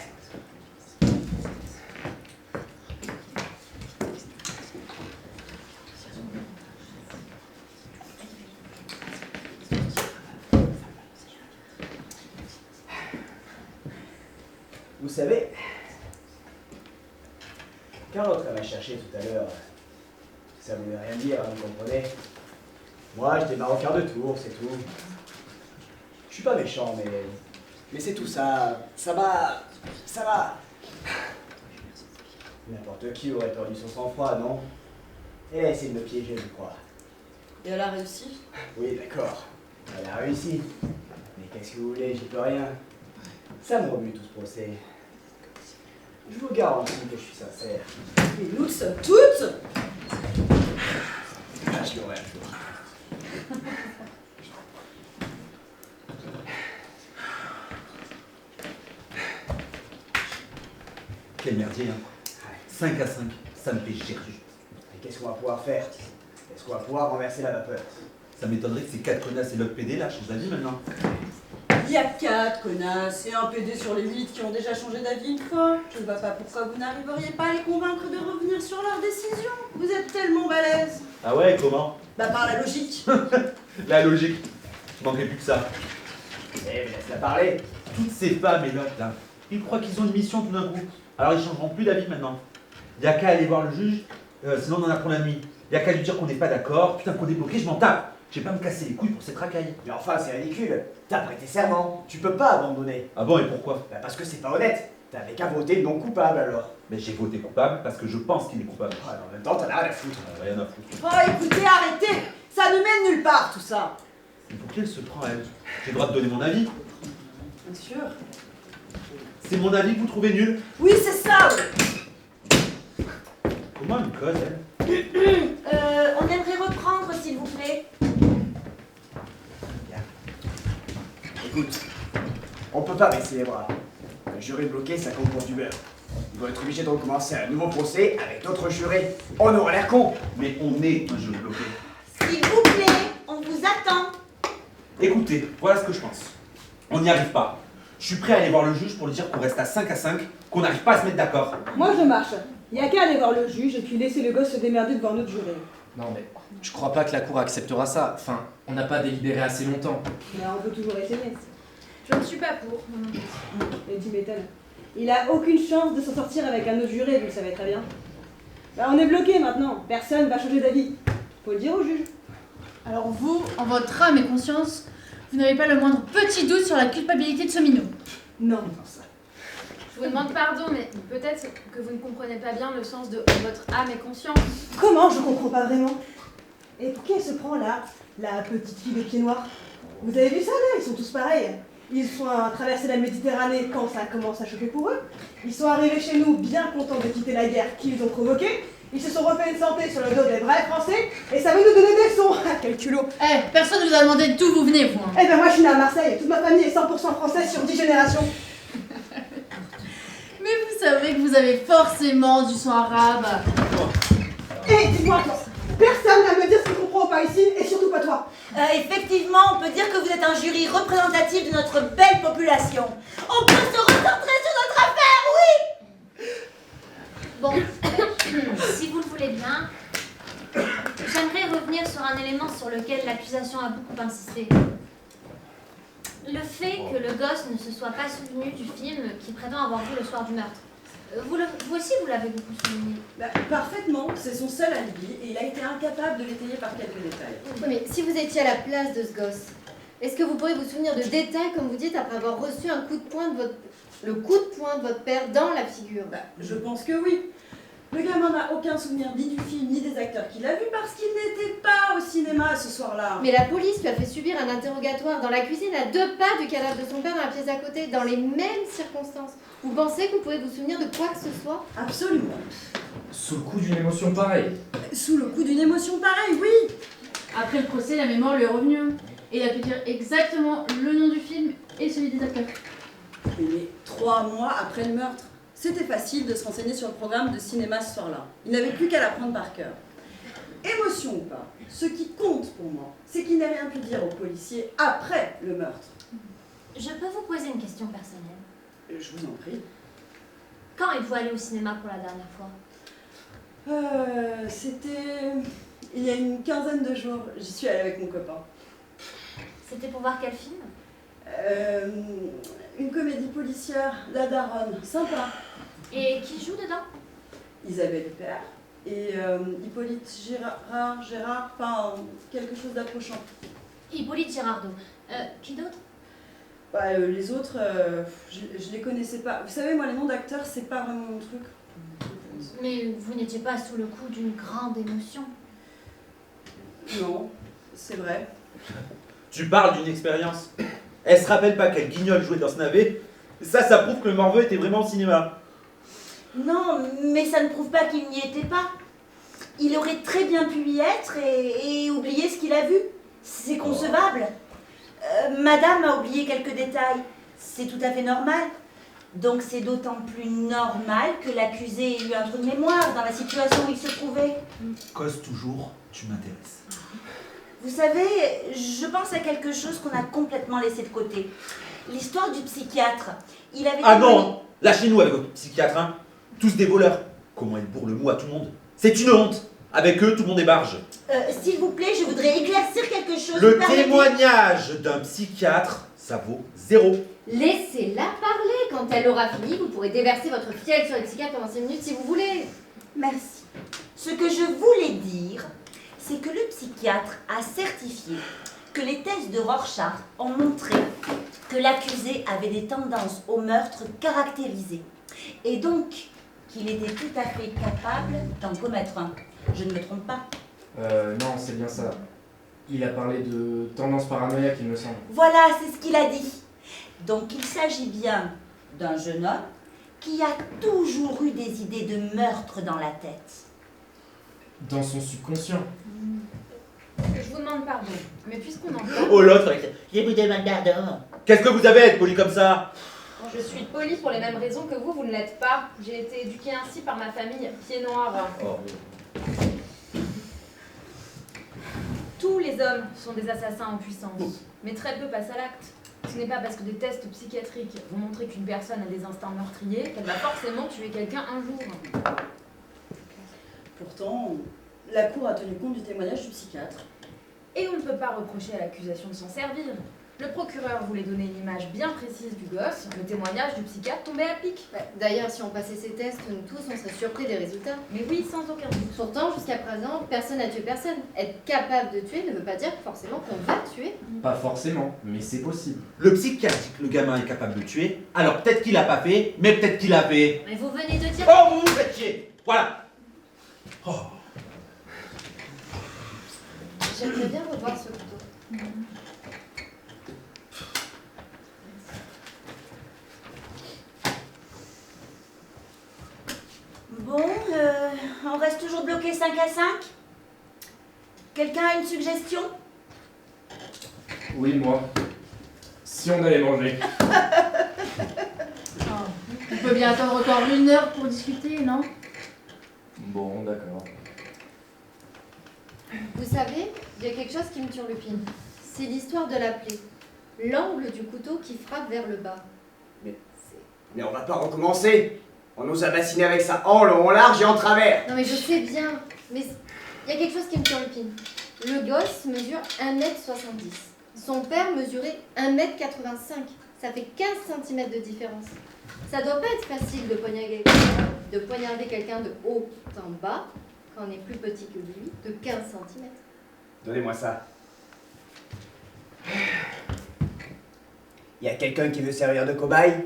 Vous savez, quand l'autre m'a cherché tout à l'heure, ça voulait rien dire, vous comprenez? Moi, j'étais marocain de Tours, c'est tout. Je suis pas méchant, mais c'est tout ça. Ça va. N'importe qui aurait perdu son sang-froid, non? Elle a essayé de me piéger, je crois. Et elle a réussi? Oui, d'accord. Elle a réussi. Mais qu'est-ce que vous voulez, j'y peux rien. Ça me remue tout ce procès. Je vous garantis que je suis sincère. Mais nous le sommes toutes! Ah, je l'aurai un jour. Quel merdier, hein. 5 à 5, ça me fait chier. Et qu'est-ce qu'on va pouvoir faire? Est-ce qu'on va pouvoir renverser la vapeur? Ça m'étonnerait que ces 4 connasses et l'autre PD là changent d'avis maintenant. Il y a 4 connasses et un PD sur les 8 qui ont déjà changé d'avis une fois. Je ne vois pas pourquoi vous n'arriveriez pas à les convaincre de revenir sur leur décision. Vous êtes tellement balèzes. Ah ouais, comment? Bah par la logique. La logique. Je manquerais plus que ça. Eh, mais laisse-la parler. Toutes ces femmes et l'autre là, ils croient qu'ils ont une mission tout d'un coup. Alors ils changeront plus d'avis maintenant. Y a qu'à aller voir le juge, sinon on en a pour la nuit. Y a qu'à lui dire qu'on n'est pas d'accord, putain qu'on est bloqué, je m'en tape. Je vais pas me casser les couilles pour cette racaille. Mais enfin, c'est ridicule. T'as prêté serment. Tu peux pas abandonner. Ah bon, et pourquoi? Bah parce que c'est pas honnête. T'avais qu'à voter non coupable alors. Mais j'ai voté coupable parce que je pense qu'il est coupable. Ah, en même temps, t'en as rien à foutre. Rien à foutre. Oh écoutez, arrêtez. Ça ne mène nulle part tout ça. Mais pour qui elle se prend elle? J'ai le droit de donner mon avis. Bien sûr. C'est mon avis que vous trouvez nul? Oui, c'est ça. Comment une cause elle? On aimerait reprendre, s'il vous plaît. Écoute, on peut pas baisser les bras. Le jury bloqué, ça compte pour du beurre. Ils vont être obligés de recommencer un nouveau procès avec d'autres jurés. On aurait l'air con. Mais on est un jury bloqué. S'il vous plaît, on vous attend. Écoutez, voilà ce que je pense. On n'y arrive pas. Je suis prêt à aller voir le juge pour lui dire qu'on reste à 5 à 5, qu'on n'arrive pas à se mettre d'accord. Moi je marche. Il y a qu'à aller voir le juge et puis laisser le gosse se démerder devant notre juré. Non mais, je crois pas que la cour acceptera ça. Enfin, on n'a pas délibéré assez longtemps. Mais on peut toujours essayer. Je ne suis pas pour. Et tu m'étonnes. Il a aucune chance de s'en sortir avec un autre juré, vous le savez très bien. Bah on est bloqué maintenant. Personne va changer d'avis. Faut le dire au juge. Alors vous, en votre âme et conscience, vous n'avez pas le moindre petit doute sur la culpabilité de ce minot? Non. Je vous demande pardon, mais peut-être que vous ne comprenez pas bien le sens de votre âme et conscience. Comment? Je comprends pas vraiment. Et pour qui elle se prend là, la petite fille des pieds noirs? Vous avez vu ça là? Ils sont tous pareils. Ils sont traversé la Méditerranée quand ça commence à choquer pour eux. Ils sont arrivés chez nous bien contents de quitter la guerre qu'ils ont provoquée. Ils se sont refait une santé sur le dos des vrais Français et ça veut nous donner des sons. Quel culot. Eh, personne ne vous a demandé d'où vous venez, vous. Eh ben moi je suis née à Marseille. Toute ma famille est 100% française sur 10 générations. Mais vous savez que vous avez forcément du sang arabe. Eh, dis-moi, personne va me dire ce qu'il comprend pas ici, et surtout pas toi. Effectivement, on peut dire que vous êtes un jury représentatif de notre belle population. On peut se recentrer sur notre affaire, oui. Bon, si vous le voulez bien, j'aimerais revenir sur un élément sur lequel l'accusation a beaucoup insisté. Le fait que le gosse ne se soit pas souvenu du film qu'il prétend avoir vu le soir du meurtre. Vous aussi, vous l'avez beaucoup souligné. Parfaitement, c'est son seul alibi et il a été incapable de l'étayer par quelques détails. Oui, mais si vous étiez à la place de ce gosse, est-ce que vous pourriez vous souvenir de détails, comme vous dites, après avoir reçu un coup de poing de le coup de poing de votre père dans la figure? Je pense que oui. Le gamin n'a aucun souvenir ni du film ni des acteurs qu'il a vus parce qu'il n'était pas au cinéma ce soir-là. Mais la police lui a fait subir un interrogatoire dans la cuisine à 2 pas du cadavre de son père dans la pièce à côté, dans les mêmes circonstances. Vous pensez que vous pouvez vous souvenir de quoi que ce soit? Absolument. Sous le coup d'une émotion pareille. Sous le coup d'une émotion pareille, oui. Après le procès, la mémoire lui est revenue. Et il a pu dire exactement le nom du film et celui des acteurs. Mais 3 mois après le meurtre, c'était facile de se renseigner sur le programme de cinéma ce soir-là. Il n'avait plus qu'à l'apprendre par cœur. Émotion ou pas, ce qui compte pour moi, c'est qu'il n'a rien pu dire aux policiers après le meurtre. Je peux vous poser une question personnelle? Je vous en prie. Quand êtes-vous allé au cinéma pour la dernière fois? C'était il y a une quinzaine de jours. J'y suis allée avec mon copain. C'était pour voir quel film? Une comédie policière, La Daronne, sympa. Et qui joue dedans? Isabelle Huppert et Hippolyte Gérard, enfin quelque chose d'approchant. Hippolyte Girardot. Qui d'autre? Les autres, je les connaissais pas. Vous savez, moi, les noms d'acteurs, c'est pas vraiment mon truc. Mais vous n'étiez pas sous le coup d'une grande émotion? Non, c'est vrai. Tu parles d'une expérience. Elle se rappelle pas quel guignol jouait dans ce navet. Ça prouve que le morveux était vraiment au cinéma. Non, mais ça ne prouve pas qu'il n'y était pas. Il aurait très bien pu y être et oublier ce qu'il a vu. C'est concevable. Madame a oublié quelques détails. C'est tout à fait normal. Donc c'est d'autant plus normal que l'accusé ait eu un trou de mémoire dans la situation où il se trouvait. Cause toujours, tu m'intéresses. Vous savez, je pense à quelque chose qu'on a complètement laissé de côté. L'histoire du psychiatre. Il avait Non, lâchez-nous avec votre psychiatre, hein. Tous des voleurs. Comment elle bourre le mot à tout le monde? C'est une honte. Avec eux, tout le monde est barge. S'il vous plaît, je voudrais éclaircir quelque chose. Le témoignage d'un psychiatre, ça vaut 0. Laissez-la parler. Quand elle aura fini, vous pourrez déverser votre fiel sur les psychiatres pendant 5 minutes si vous voulez. Merci. Ce que je voulais dire, c'est que le psychiatre a certifié que les tests de Rorschach ont montré que l'accusé avait des tendances au meurtre caractérisées. Et donc, qu'il était tout à fait capable d'en commettre un. Je ne me trompe pas? Non, c'est bien ça. Il a parlé de tendance paranoïaque, il me semble. Voilà, c'est ce qu'il a dit. Donc il s'agit bien d'un jeune homme qui a toujours eu des idées de meurtre dans la tête. Dans son subconscient. Je vous demande pardon, mais puisqu'on en parle... Oh l'autre, je vous demande pardon. Qu'est-ce que vous avez à être poli comme ça? Je suis polie pour les mêmes raisons que vous ne l'êtes pas. J'ai été éduquée ainsi par ma famille, pied noir. Oh. Tous les hommes sont des assassins en puissance, mais très peu passent à l'acte. Ce n'est pas parce que des tests psychiatriques vont montrer qu'une personne a des instincts meurtriers qu'elle va forcément tuer quelqu'un un jour. Pourtant, la cour a tenu compte du témoignage du psychiatre. Et on ne peut pas reprocher à l'accusation de s'en servir. Le procureur voulait donner une image bien précise du gosse, le témoignage du psychiatre tombait à pic. D'ailleurs, si on passait ces tests, nous tous, on serait surpris des résultats. Mais oui, sans aucun doute. Pourtant, jusqu'à présent, personne n'a tué personne. Être capable de tuer ne veut pas dire forcément qu'on va tuer. Pas forcément, mais c'est possible. Le psychiatre dit que le gamin est capable de tuer, alors peut-être qu'il a pas fait, mais peut-être qu'il a fait. Mais vous venez de dire... Oh, vous vous faites chier. Voilà. Oh. J'aimerais bien revoir ce couteau. Bon, on reste toujours bloqué 5 à 5. Quelqu'un a une suggestion? Oui, moi. Si on allait manger. On peut bien attendre encore 1 heure pour discuter, non? Bon, d'accord. Vous savez, Il y a quelque chose qui me turlupine. C'est l'histoire de la plaie. L'angle du couteau qui frappe vers le bas. Mais on va pas recommencer. On nous a bassiné avec ça en long, en large et en travers. Non mais je sais bien, mais il y a quelque chose qui me turlupine. Le gosse mesure 1m70. Son père mesurait 1m85. Ça fait 15 cm de différence. Ça doit pas être facile de poignarder quelqu'un de haut en bas, quand on est plus petit que lui, de 15 cm. Donnez-moi ça. Y a quelqu'un qui veut servir de cobaye?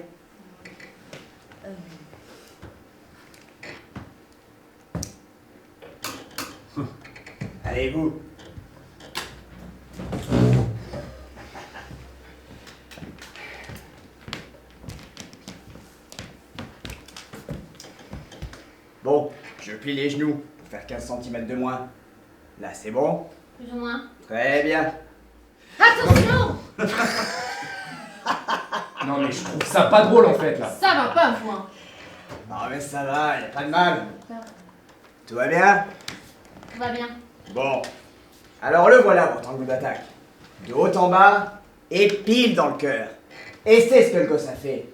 Allez, vous. Bon, je plie les genoux pour faire 15 cm de moins. Là, c'est bon? Plus ou moins. Très bien. Attention! Non mais je trouve ça pas drôle en fait là. Ça va pas, vous, hein. Non mais ça va, y a pas de mal. Tout va bien? Tout va bien. Bon. Alors le voilà votre angle d'attaque. De haut en bas et pile dans le cœur. Et c'est ce que le gosse a fait.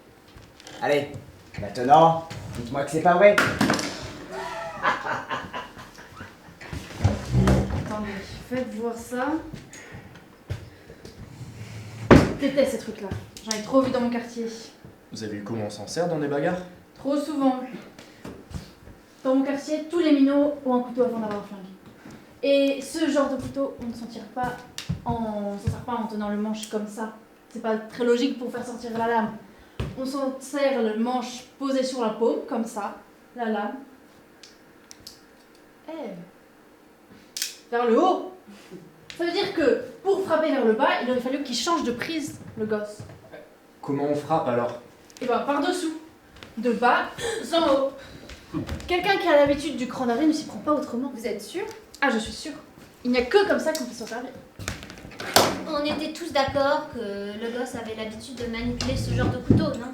Allez, maintenant, dites-moi que c'est pas vrai. Attendez, faites voir ça. Je déteste ces trucs-là. J'en ai trop vu dans mon quartier. Vous avez vu comment on s'en sert dans des bagarres? Trop souvent. Dans mon quartier, tous les minots ont un couteau avant d'avoir un flingue. Et ce genre de couteau, on ne s'en tire pas on s'en sert pas en tenant le manche comme ça. C'est pas très logique pour faire sortir la lame. On s'en sert le manche posé sur la paume, comme ça, la lame. Vers le haut. Ça veut dire que pour frapper vers le bas, il aurait fallu qu'il change de prise, le gosse. Comment on frappe alors? Et ben par-dessous. De bas en haut. Quelqu'un qui a l'habitude du cran d'arrêt ne s'y prend pas autrement. Vous êtes sûr? Ah, je suis sûre. Il n'y a que comme ça qu'on peut s'en servir. On était tous d'accord que le gosse avait l'habitude de manipuler ce genre de couteau, non?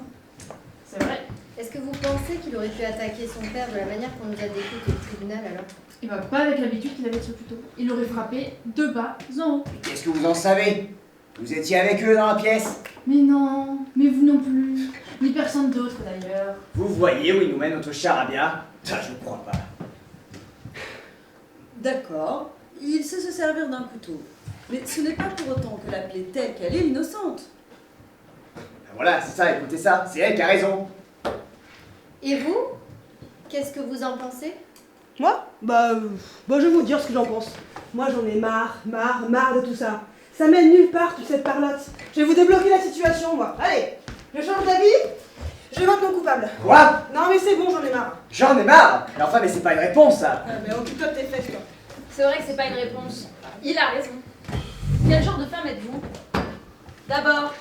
C'est vrai. Est-ce que vous pensez qu'il aurait pu attaquer son père de la manière qu'on nous a décrite au tribunal alors? Et ben pas avec l'habitude qu'il avait de ce couteau. Il aurait frappé de bas en haut. Mais qu'est-ce que vous en savez? Vous étiez avec eux dans la pièce? Mais non, mais vous non plus. Ni personne d'autre d'ailleurs. Vous voyez où il nous mène notre charabia? Ça, je ne crois pas. D'accord, il sait se servir d'un couteau. Mais ce n'est pas pour autant que la plaie telle qu'elle est innocente. Ben voilà, c'est ça, écoutez ça, c'est elle qui a raison. Et vous? Qu'est-ce que vous en pensez? Moi je vais vous dire ce que j'en pense. Moi j'en ai marre de tout ça. Ça mène nulle part toute cette parlotte. Je vais vous débloquer la situation, moi. Allez, je change d'avis. Je vote non coupable. Quoi? Non mais c'est bon, j'en ai marre. J'en ai marre. Mais enfin, mais c'est pas une réponse, ça. Mais occupe-toi de tes fesses, toi. C'est vrai que c'est pas une réponse. Il a raison. Quel genre de femme êtes-vous? D'abord,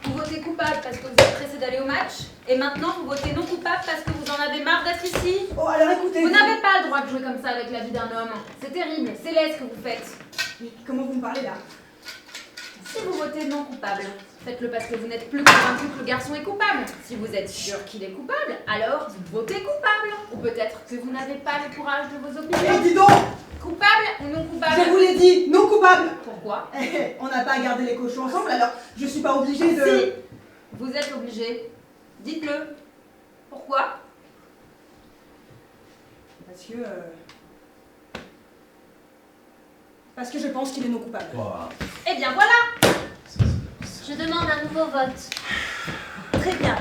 vous votez coupable parce que vous êtes pressé d'aller au match, et maintenant vous votez non coupable parce que vous en avez marre d'être ici. Oh, alors écoutez. Vous n'avez pas le droit de jouer comme ça avec la vie d'un homme. C'est terrible, c'est laid ce que vous faites. Mais comment vous me parlez là? Si vous votez non coupable, faites-le parce que vous n'êtes plus convaincu que le garçon est coupable. Si vous êtes sûr qu'il est coupable, alors votez coupable. Ou peut-être que vous n'avez pas le courage de vos opinions. Eh, dis donc! Coupable ou non coupable? Je vous l'ai dit, non coupable! Pourquoi? On n'a pas à garder les cochons ensemble, alors je suis pas obligée de... Si, vous êtes obligé. Dites-le. Pourquoi? Parce que je pense qu'il est non coupable. Eh bien voilà! Je demande un nouveau vote. Très bien.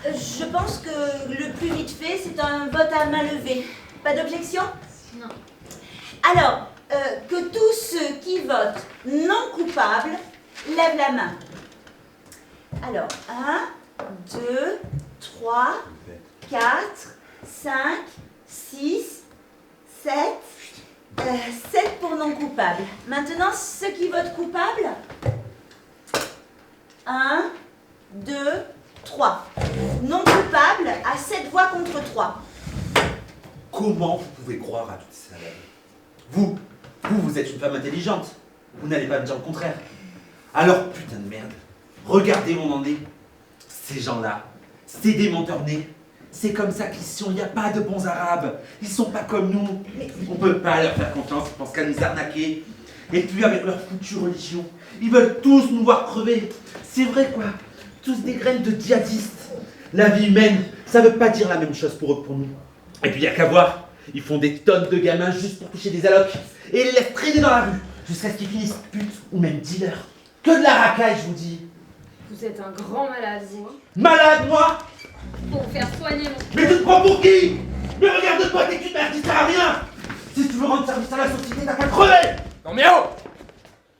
Je pense que le plus vite fait, c'est un vote à main levée. Pas d'objection? Non. Alors, que tous ceux qui votent non coupables lèvent la main. Alors, 1, 2, 3, 4, 5, 6, 7, 7 pour non coupables. Maintenant, ceux qui votent coupables. 1, 2, 3. Non coupable à 7 voix contre 3. Comment vous pouvez croire à toutes ces salades? Vous êtes une femme intelligente. Vous n'allez pas me dire le contraire. Alors, putain de merde, regardez où on en est. Ces gens-là, c'est des menteurs nés. C'est comme ça qu'ils sont, il n'y a pas de bons arabes. Ils sont pas comme nous. On peut pas leur faire confiance, ils pensent qu'à nous arnaquer. Et puis avec leur foutue religion, ils veulent tous nous voir crever. C'est vrai quoi, tous des graines de djihadistes. La vie humaine, ça veut pas dire la même chose pour eux que pour nous. Et puis y a qu'à voir, ils font des tonnes de gamins juste pour toucher des allocs. Et ils les laissent traîner dans la rue, jusqu'à ce qu'ils finissent putes ou même dealers. Que de la racaille, je vous dis. Vous êtes un grand malade, vous. Malade, moi? Pour vous faire soigner, mon... Mais tu te prends pour qui? Mais regarde-toi, t'es qu'une merde qui sert à rien. Si tu veux rendre service à la société, t'as qu'à crever. Non mais oh!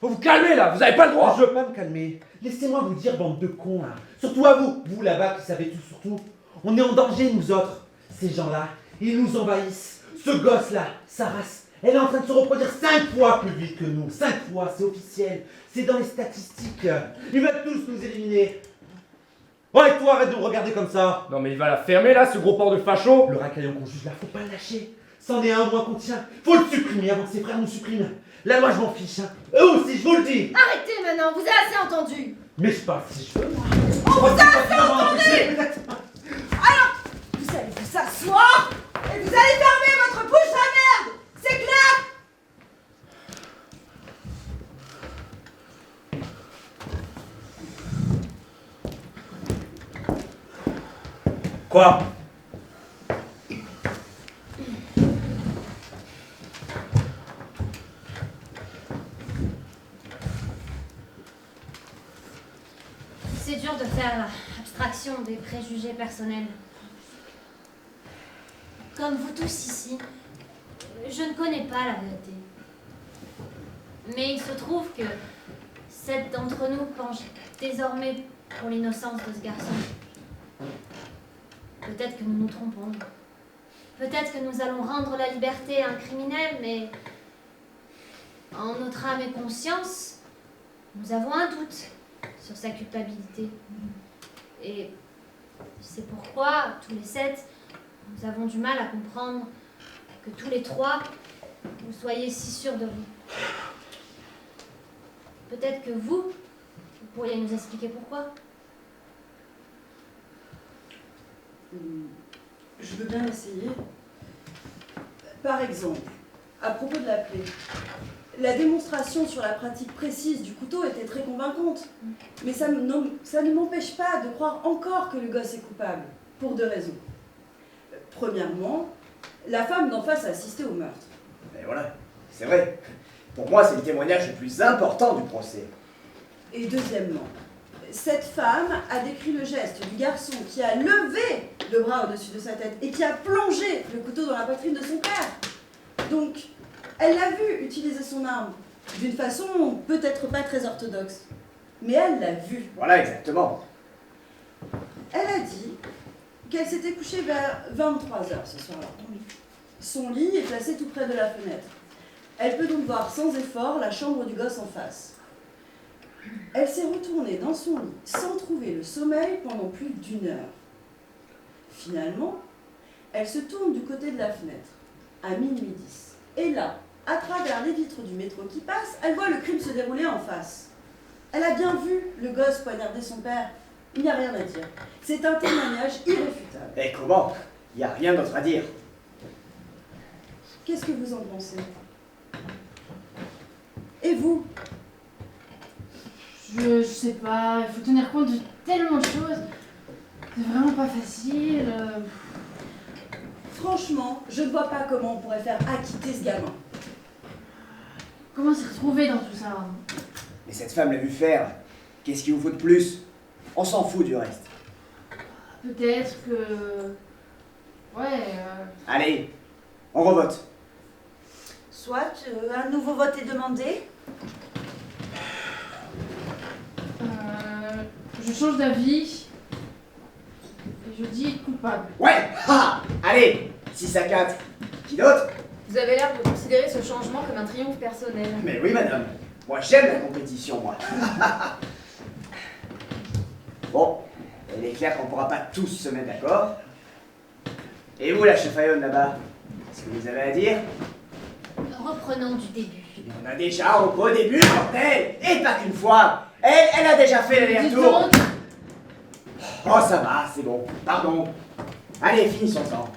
Faut vous calmer là, vous avez pas le droit! Je veux pas me calmer. Laissez-moi vous dire, bande de cons là. Surtout à vous, vous là-bas qui savez tout sur tout. On est en danger, nous autres. Ces gens-là, ils nous envahissent. Ce gosse-là, sa race, elle est en train de se reproduire 5 fois plus vite que nous. 5 fois, c'est officiel. C'est dans les statistiques. Ils veulent tous nous éliminer. Ouais, toi, arrête de me regarder comme ça. Non mais il va la fermer là, ce gros porc de facho. Le racaillon qu'on juge là, faut pas le lâcher. C'en est un moins qu'on tient. Faut le supprimer avant que ses frères nous suppriment. La loi, je m'en fiche. Hein. Eux aussi, je vous le dis. Arrêtez maintenant, vous avez assez entendu. Mais je parle si je veux, moi. On vous a assez entendu. Alors, vous allez vous asseoir et vous allez fermer votre bouche à merde. C'est clair? Quoi? C'est dur de faire abstraction des préjugés personnels. Comme vous tous ici, je ne connais pas la vérité. Mais il se trouve que 7 d'entre nous penchent désormais pour l'innocence de ce garçon. Peut-être que nous nous trompons. Peut-être que nous allons rendre la liberté à un criminel, mais en notre âme et conscience, nous avons un doute sur sa culpabilité. Et c'est pourquoi, tous les 7, nous avons du mal à comprendre que tous les 3, vous soyez si sûrs de vous. Peut-être que vous pourriez nous expliquer pourquoi. Je veux bien essayer. Par exemple, à propos de la plaie, la démonstration sur la pratique précise du couteau était très convaincante. Mais ça ne m'empêche pas de croire encore que le gosse est coupable, pour 2 raisons. Premièrement, la femme d'en face a assisté au meurtre. Et voilà, c'est vrai. Pour moi, c'est le témoignage le plus important du procès. Et deuxièmement, cette femme a décrit le geste du garçon qui a levé le bras au-dessus de sa tête et qui a plongé le couteau dans la poitrine de son père. Donc, elle l'a vu utiliser son arme, d'une façon peut-être pas très orthodoxe, mais elle l'a vu. Voilà, exactement. Elle a dit qu'elle s'était couchée vers 23h ce soir-là. Son lit est placé tout près de la fenêtre. Elle peut donc voir sans effort la chambre du gosse en face. Elle s'est retournée dans son lit sans trouver le sommeil pendant plus d'1 heure. Finalement, elle se tourne du côté de la fenêtre, à minuit 10. Et là, à travers les vitres du métro qui passent, elle voit le crime se dérouler en face. Elle a bien vu le gosse poignarder son père. Il n'y a rien à dire. C'est un témoignage irréfutable. Et comment? Il n'y a rien d'autre à dire. Qu'est-ce que vous en pensez? Et vous? Je sais pas, il faut tenir compte de tellement de choses. C'est vraiment pas facile. Franchement, je ne vois pas comment on pourrait faire acquitter ce gamin. Comment s'y retrouver dans tout ça? Mais cette femme l'a vu faire. Qu'est-ce qu'il vous faut de plus? On s'en fout du reste. Peut-être que... Ouais... Allez, on revote. Soit, un nouveau vote est demandé. Je change d'avis. Et je dis coupable. Ouais! Ah! Allez! 6 à 4. Qui d'autre? Vous avez l'air de considérer ce changement comme un triomphe personnel. Mais oui, madame. Moi, j'aime la compétition, moi. Bon, il est clair qu'on pourra pas tous se mettre d'accord. Et vous, la chef Ayonne, là-bas? Qu'est-ce que vous avez à dire? Reprenons du début. On a déjà au début, bordel! Et pas qu'une fois! Elle a déjà fait l'aller-retour! Oh, ça va, c'est bon. Pardon. Allez, finissons-en.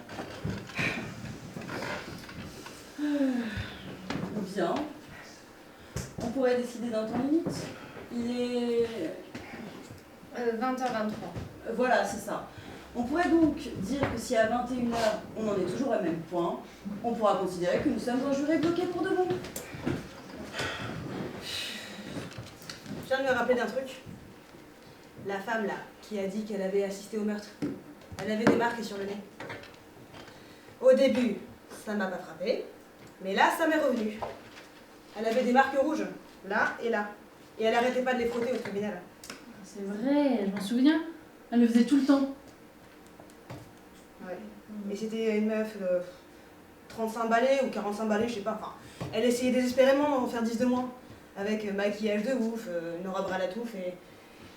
Bien. pourrait décider d'un temps limite. Il est... 20h23. Voilà, c'est ça. On pourrait donc dire que si à 21h, on en est toujours au même point, on pourra considérer que nous sommes un juré bloqué pour de bon. Je viens de me rappeler d'un truc. La femme, là, qui a dit qu'elle avait assisté au meurtre, elle avait des marques sur le nez. Au début, ça m'a pas frappé, mais là, ça m'est revenu. Elle avait des marques rouges, là et là. Et elle arrêtait pas de les frotter au tribunal. C'est vrai, je m'en souviens. Elle le faisait tout le temps. Ouais. Et c'était une meuf de 35 balais ou 45 balais, je sais pas. Enfin, elle essayait désespérément d'en faire 10 de moins. Avec maquillage de ouf, une robe à la touffe et...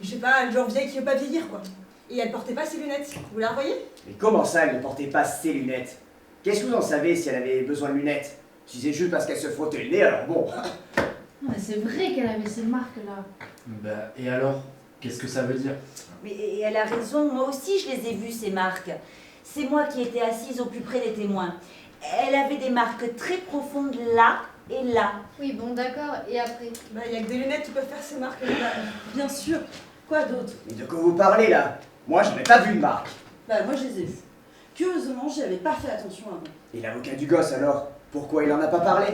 Je sais pas, le genre vieille qui veut pas vieillir, quoi. Et elle portait pas ses lunettes. Vous la revoyez? Mais comment ça, elle ne portait pas ses lunettes? Qu'est-ce que vous en savez si elle avait besoin de lunettes? Si c'est juste parce qu'elle se frottait le nez, alors bon. Non, mais c'est vrai qu'elle avait ces marques-là. Bah, et alors? Qu'est-ce que ça veut dire? Mais elle a raison, moi aussi je les ai vues, ces marques. C'est moi qui étais assise au plus près des témoins. Elle avait des marques très profondes là et là. Oui, bon, d'accord. Et après? Bah, y a que des lunettes qui peuvent faire ces marques. Bien sûr. Quoi d'autre? Mais de quoi vous parlez là? Moi, j'en ai pas vu de marque. Bah, moi, je les ai vus. Curieusement, j'y avais pas fait attention avant. Et l'avocat du gosse alors? Pourquoi il en a pas parlé?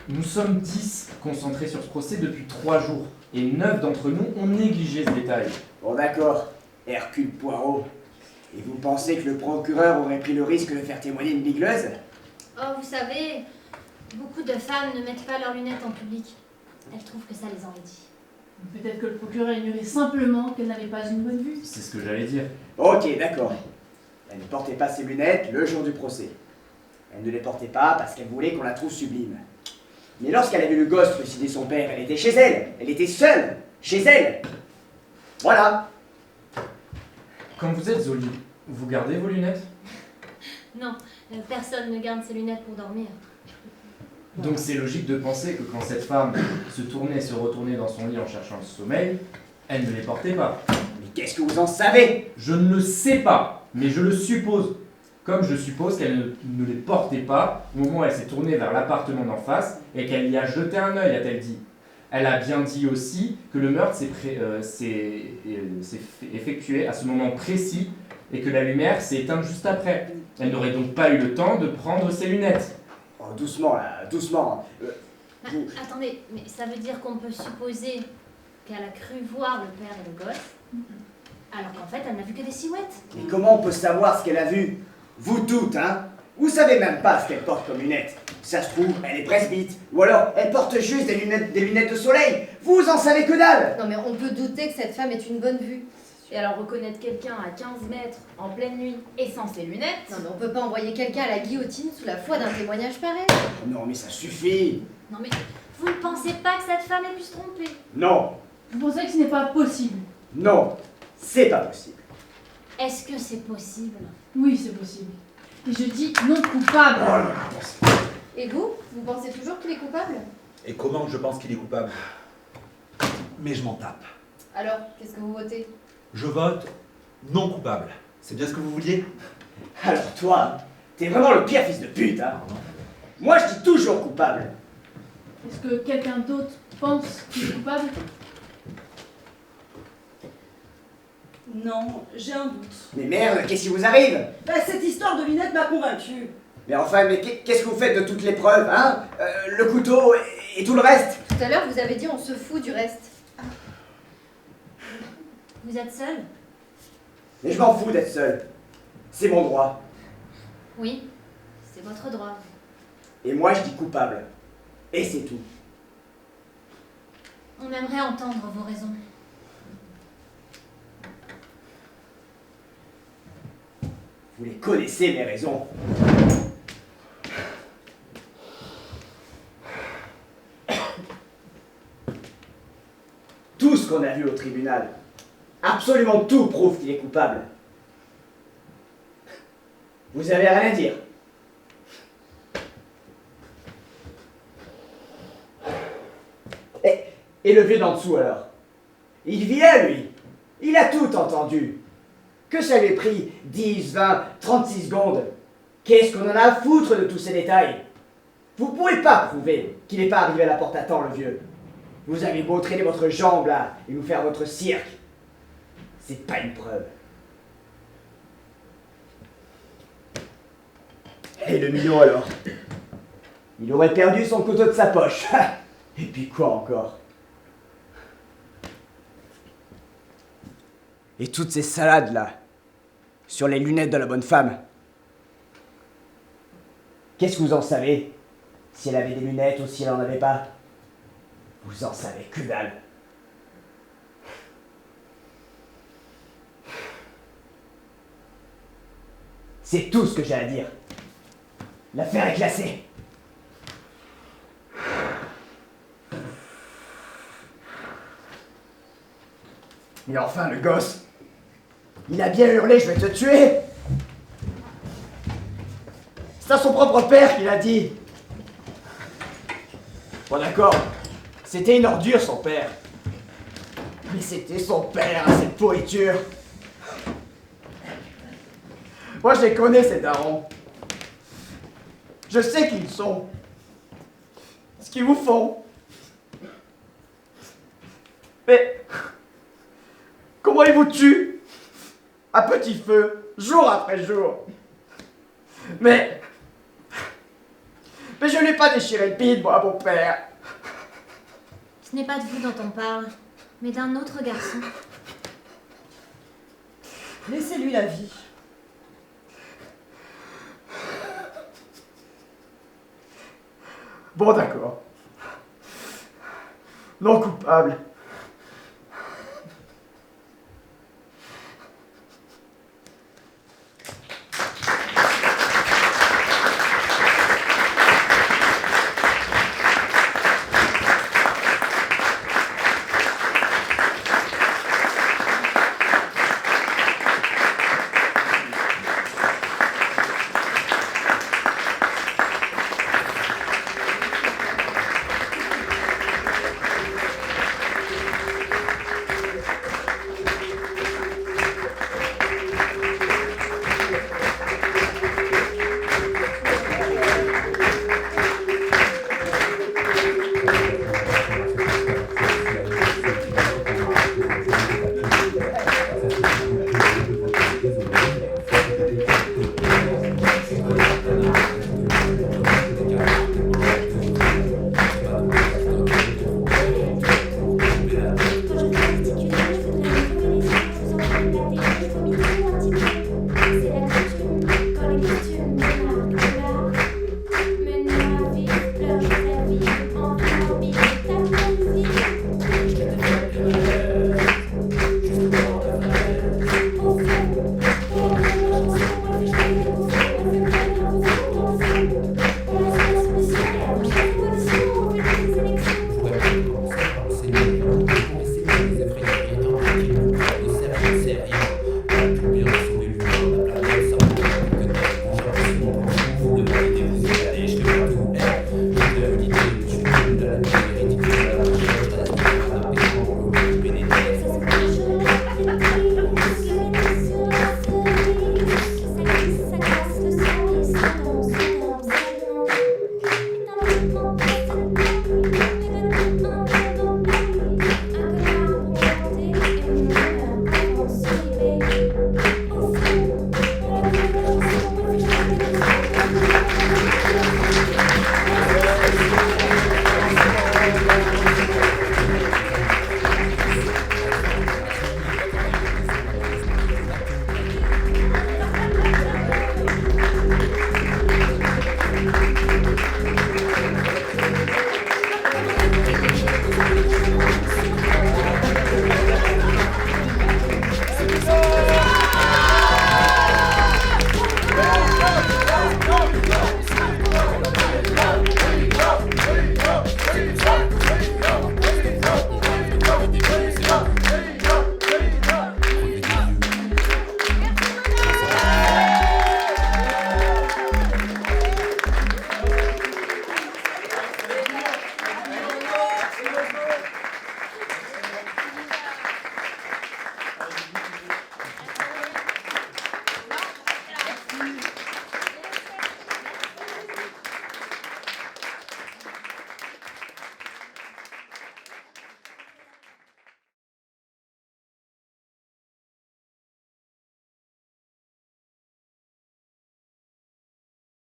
Nous sommes 10 concentrés sur ce procès depuis 3 jours. Et 9 d'entre nous ont négligé ce détail. Bon d'accord, Hercule Poirot. Et vous pensez que le procureur aurait pris le risque de faire témoigner une bigleuse? Oh, vous savez, beaucoup de femmes ne mettent pas leurs lunettes en public. Elles trouvent que ça les enlaidit. Peut-être que le procureur ignorait simplement qu'elle n'avait pas une bonne vue. C'est ce que j'allais dire. Ok, d'accord. Elle ne portait pas ses lunettes le jour du procès. Elle ne les portait pas parce qu'elle voulait qu'on la trouve sublime. Mais lorsqu'elle a vu le gosse trucider son père, elle était chez elle. Elle était seule. Chez elle. Voilà. Quand vous êtes au lit, vous gardez vos lunettes? Non, personne ne garde ses lunettes pour dormir. Donc c'est logique de penser que quand cette femme se tournait et se retournait dans son lit en cherchant le sommeil, elle ne les portait pas. Mais qu'est-ce que vous en savez? Je ne le sais pas, mais je le suppose. Comme je suppose qu'elle ne les portait pas au moment où elle s'est tournée vers l'appartement d'en face et qu'elle y a jeté un œil, a-t-elle dit. Elle a bien dit aussi que le meurtre s'est effectué à ce moment précis et que la lumière s'est éteinte juste après. Elle n'aurait donc pas eu le temps de prendre ses lunettes. Oh, doucement là, doucement. Attendez, mais ça veut dire qu'on peut supposer qu'elle a cru voir le père et le gosse, alors qu'en fait elle n'a vu que des silhouettes. Mais comment on peut savoir ce qu'elle a vu? Vous toutes, hein? Vous savez même pas ce qu'elle porte comme lunettes. Ça se trouve, elle est presbyte. Ou alors, elle porte juste des lunettes de soleil. Vous en savez que dalle! Non, mais on peut douter que cette femme ait une bonne vue. Et alors reconnaître quelqu'un à 15 mètres, en pleine nuit, et sans ses lunettes? Non, mais on peut pas envoyer quelqu'un à la guillotine sous la foi d'un témoignage pareil. Non, mais ça suffit. Non mais, vous ne pensez pas que cette femme ait pu se tromper? Non, Vous pensez que ce n'est pas possible? non, c'est pas possible. Est-ce que c'est possible? Oui, c'est possible. Et je dis non coupable. Et vous pensez toujours qu'il est coupable? Et comment je pense qu'il est coupable? Mais je m'en tape. Alors, qu'est-ce que vous votez? Je vote non coupable. C'est bien ce que vous vouliez? Alors toi, t'es vraiment le pire fils de pute, hein? Moi, je dis toujours coupable. Est-ce que quelqu'un d'autre pense qu'il est coupable? Non, j'ai un doute. Mais merde, qu'est-ce qui vous arrive? Bah, cette histoire de lunettes m'a convaincue. Mais enfin, mais qu'est-ce que vous faites de toutes les preuves, hein? Le couteau et tout le reste? Tout à l'heure, vous avez dit on se fout du reste. Vous êtes seul? Mais je m'en fous d'être seul. C'est mon droit. Oui, c'est votre droit. Et moi, je dis coupable. Et c'est tout. On aimerait entendre vos raisons. Vous les connaissez, mes raisons. Tout ce qu'on a vu au tribunal, absolument tout prouve qu'il est coupable. Vous avez rien à dire. Et le vieux d'en dessous alors? Il vit là, lui. Il a tout entendu. Que ça lui ait pris 10, 20, 36 secondes. Qu'est-ce qu'on en a à foutre de tous ces détails? Vous pouvez pas prouver qu'il n'est pas arrivé à la porte à temps, le vieux. Vous avez beau traîner votre jambe là et nous faire votre cirque. C'est pas une preuve. Et le minot alors? Il aurait perdu son couteau de sa poche. Et puis quoi encore? Et toutes ces salades là, sur les lunettes de la bonne femme. Qu'est-ce que vous en savez? Si elle avait des lunettes ou si elle en avait pas? Vous en savez que dalle. C'est tout ce que j'ai à dire. L'affaire est classée. Et enfin, le gosse, il a bien hurlé, je vais te tuer. C'est à son propre père qu'il a dit. Bon d'accord, c'était une ordure son père. Mais c'était son père, cette pourriture. Moi je les connais ces darons. Je sais qui ils sont. Ce qu'ils vous font. Mais comment ils vous tuent à petit feu, jour après jour. Mais je n'ai pas déchiré le bide, moi, mon père. Ce n'est pas de vous dont on parle, mais d'un autre garçon. Laissez-lui la vie. Bon, d'accord. Non coupable.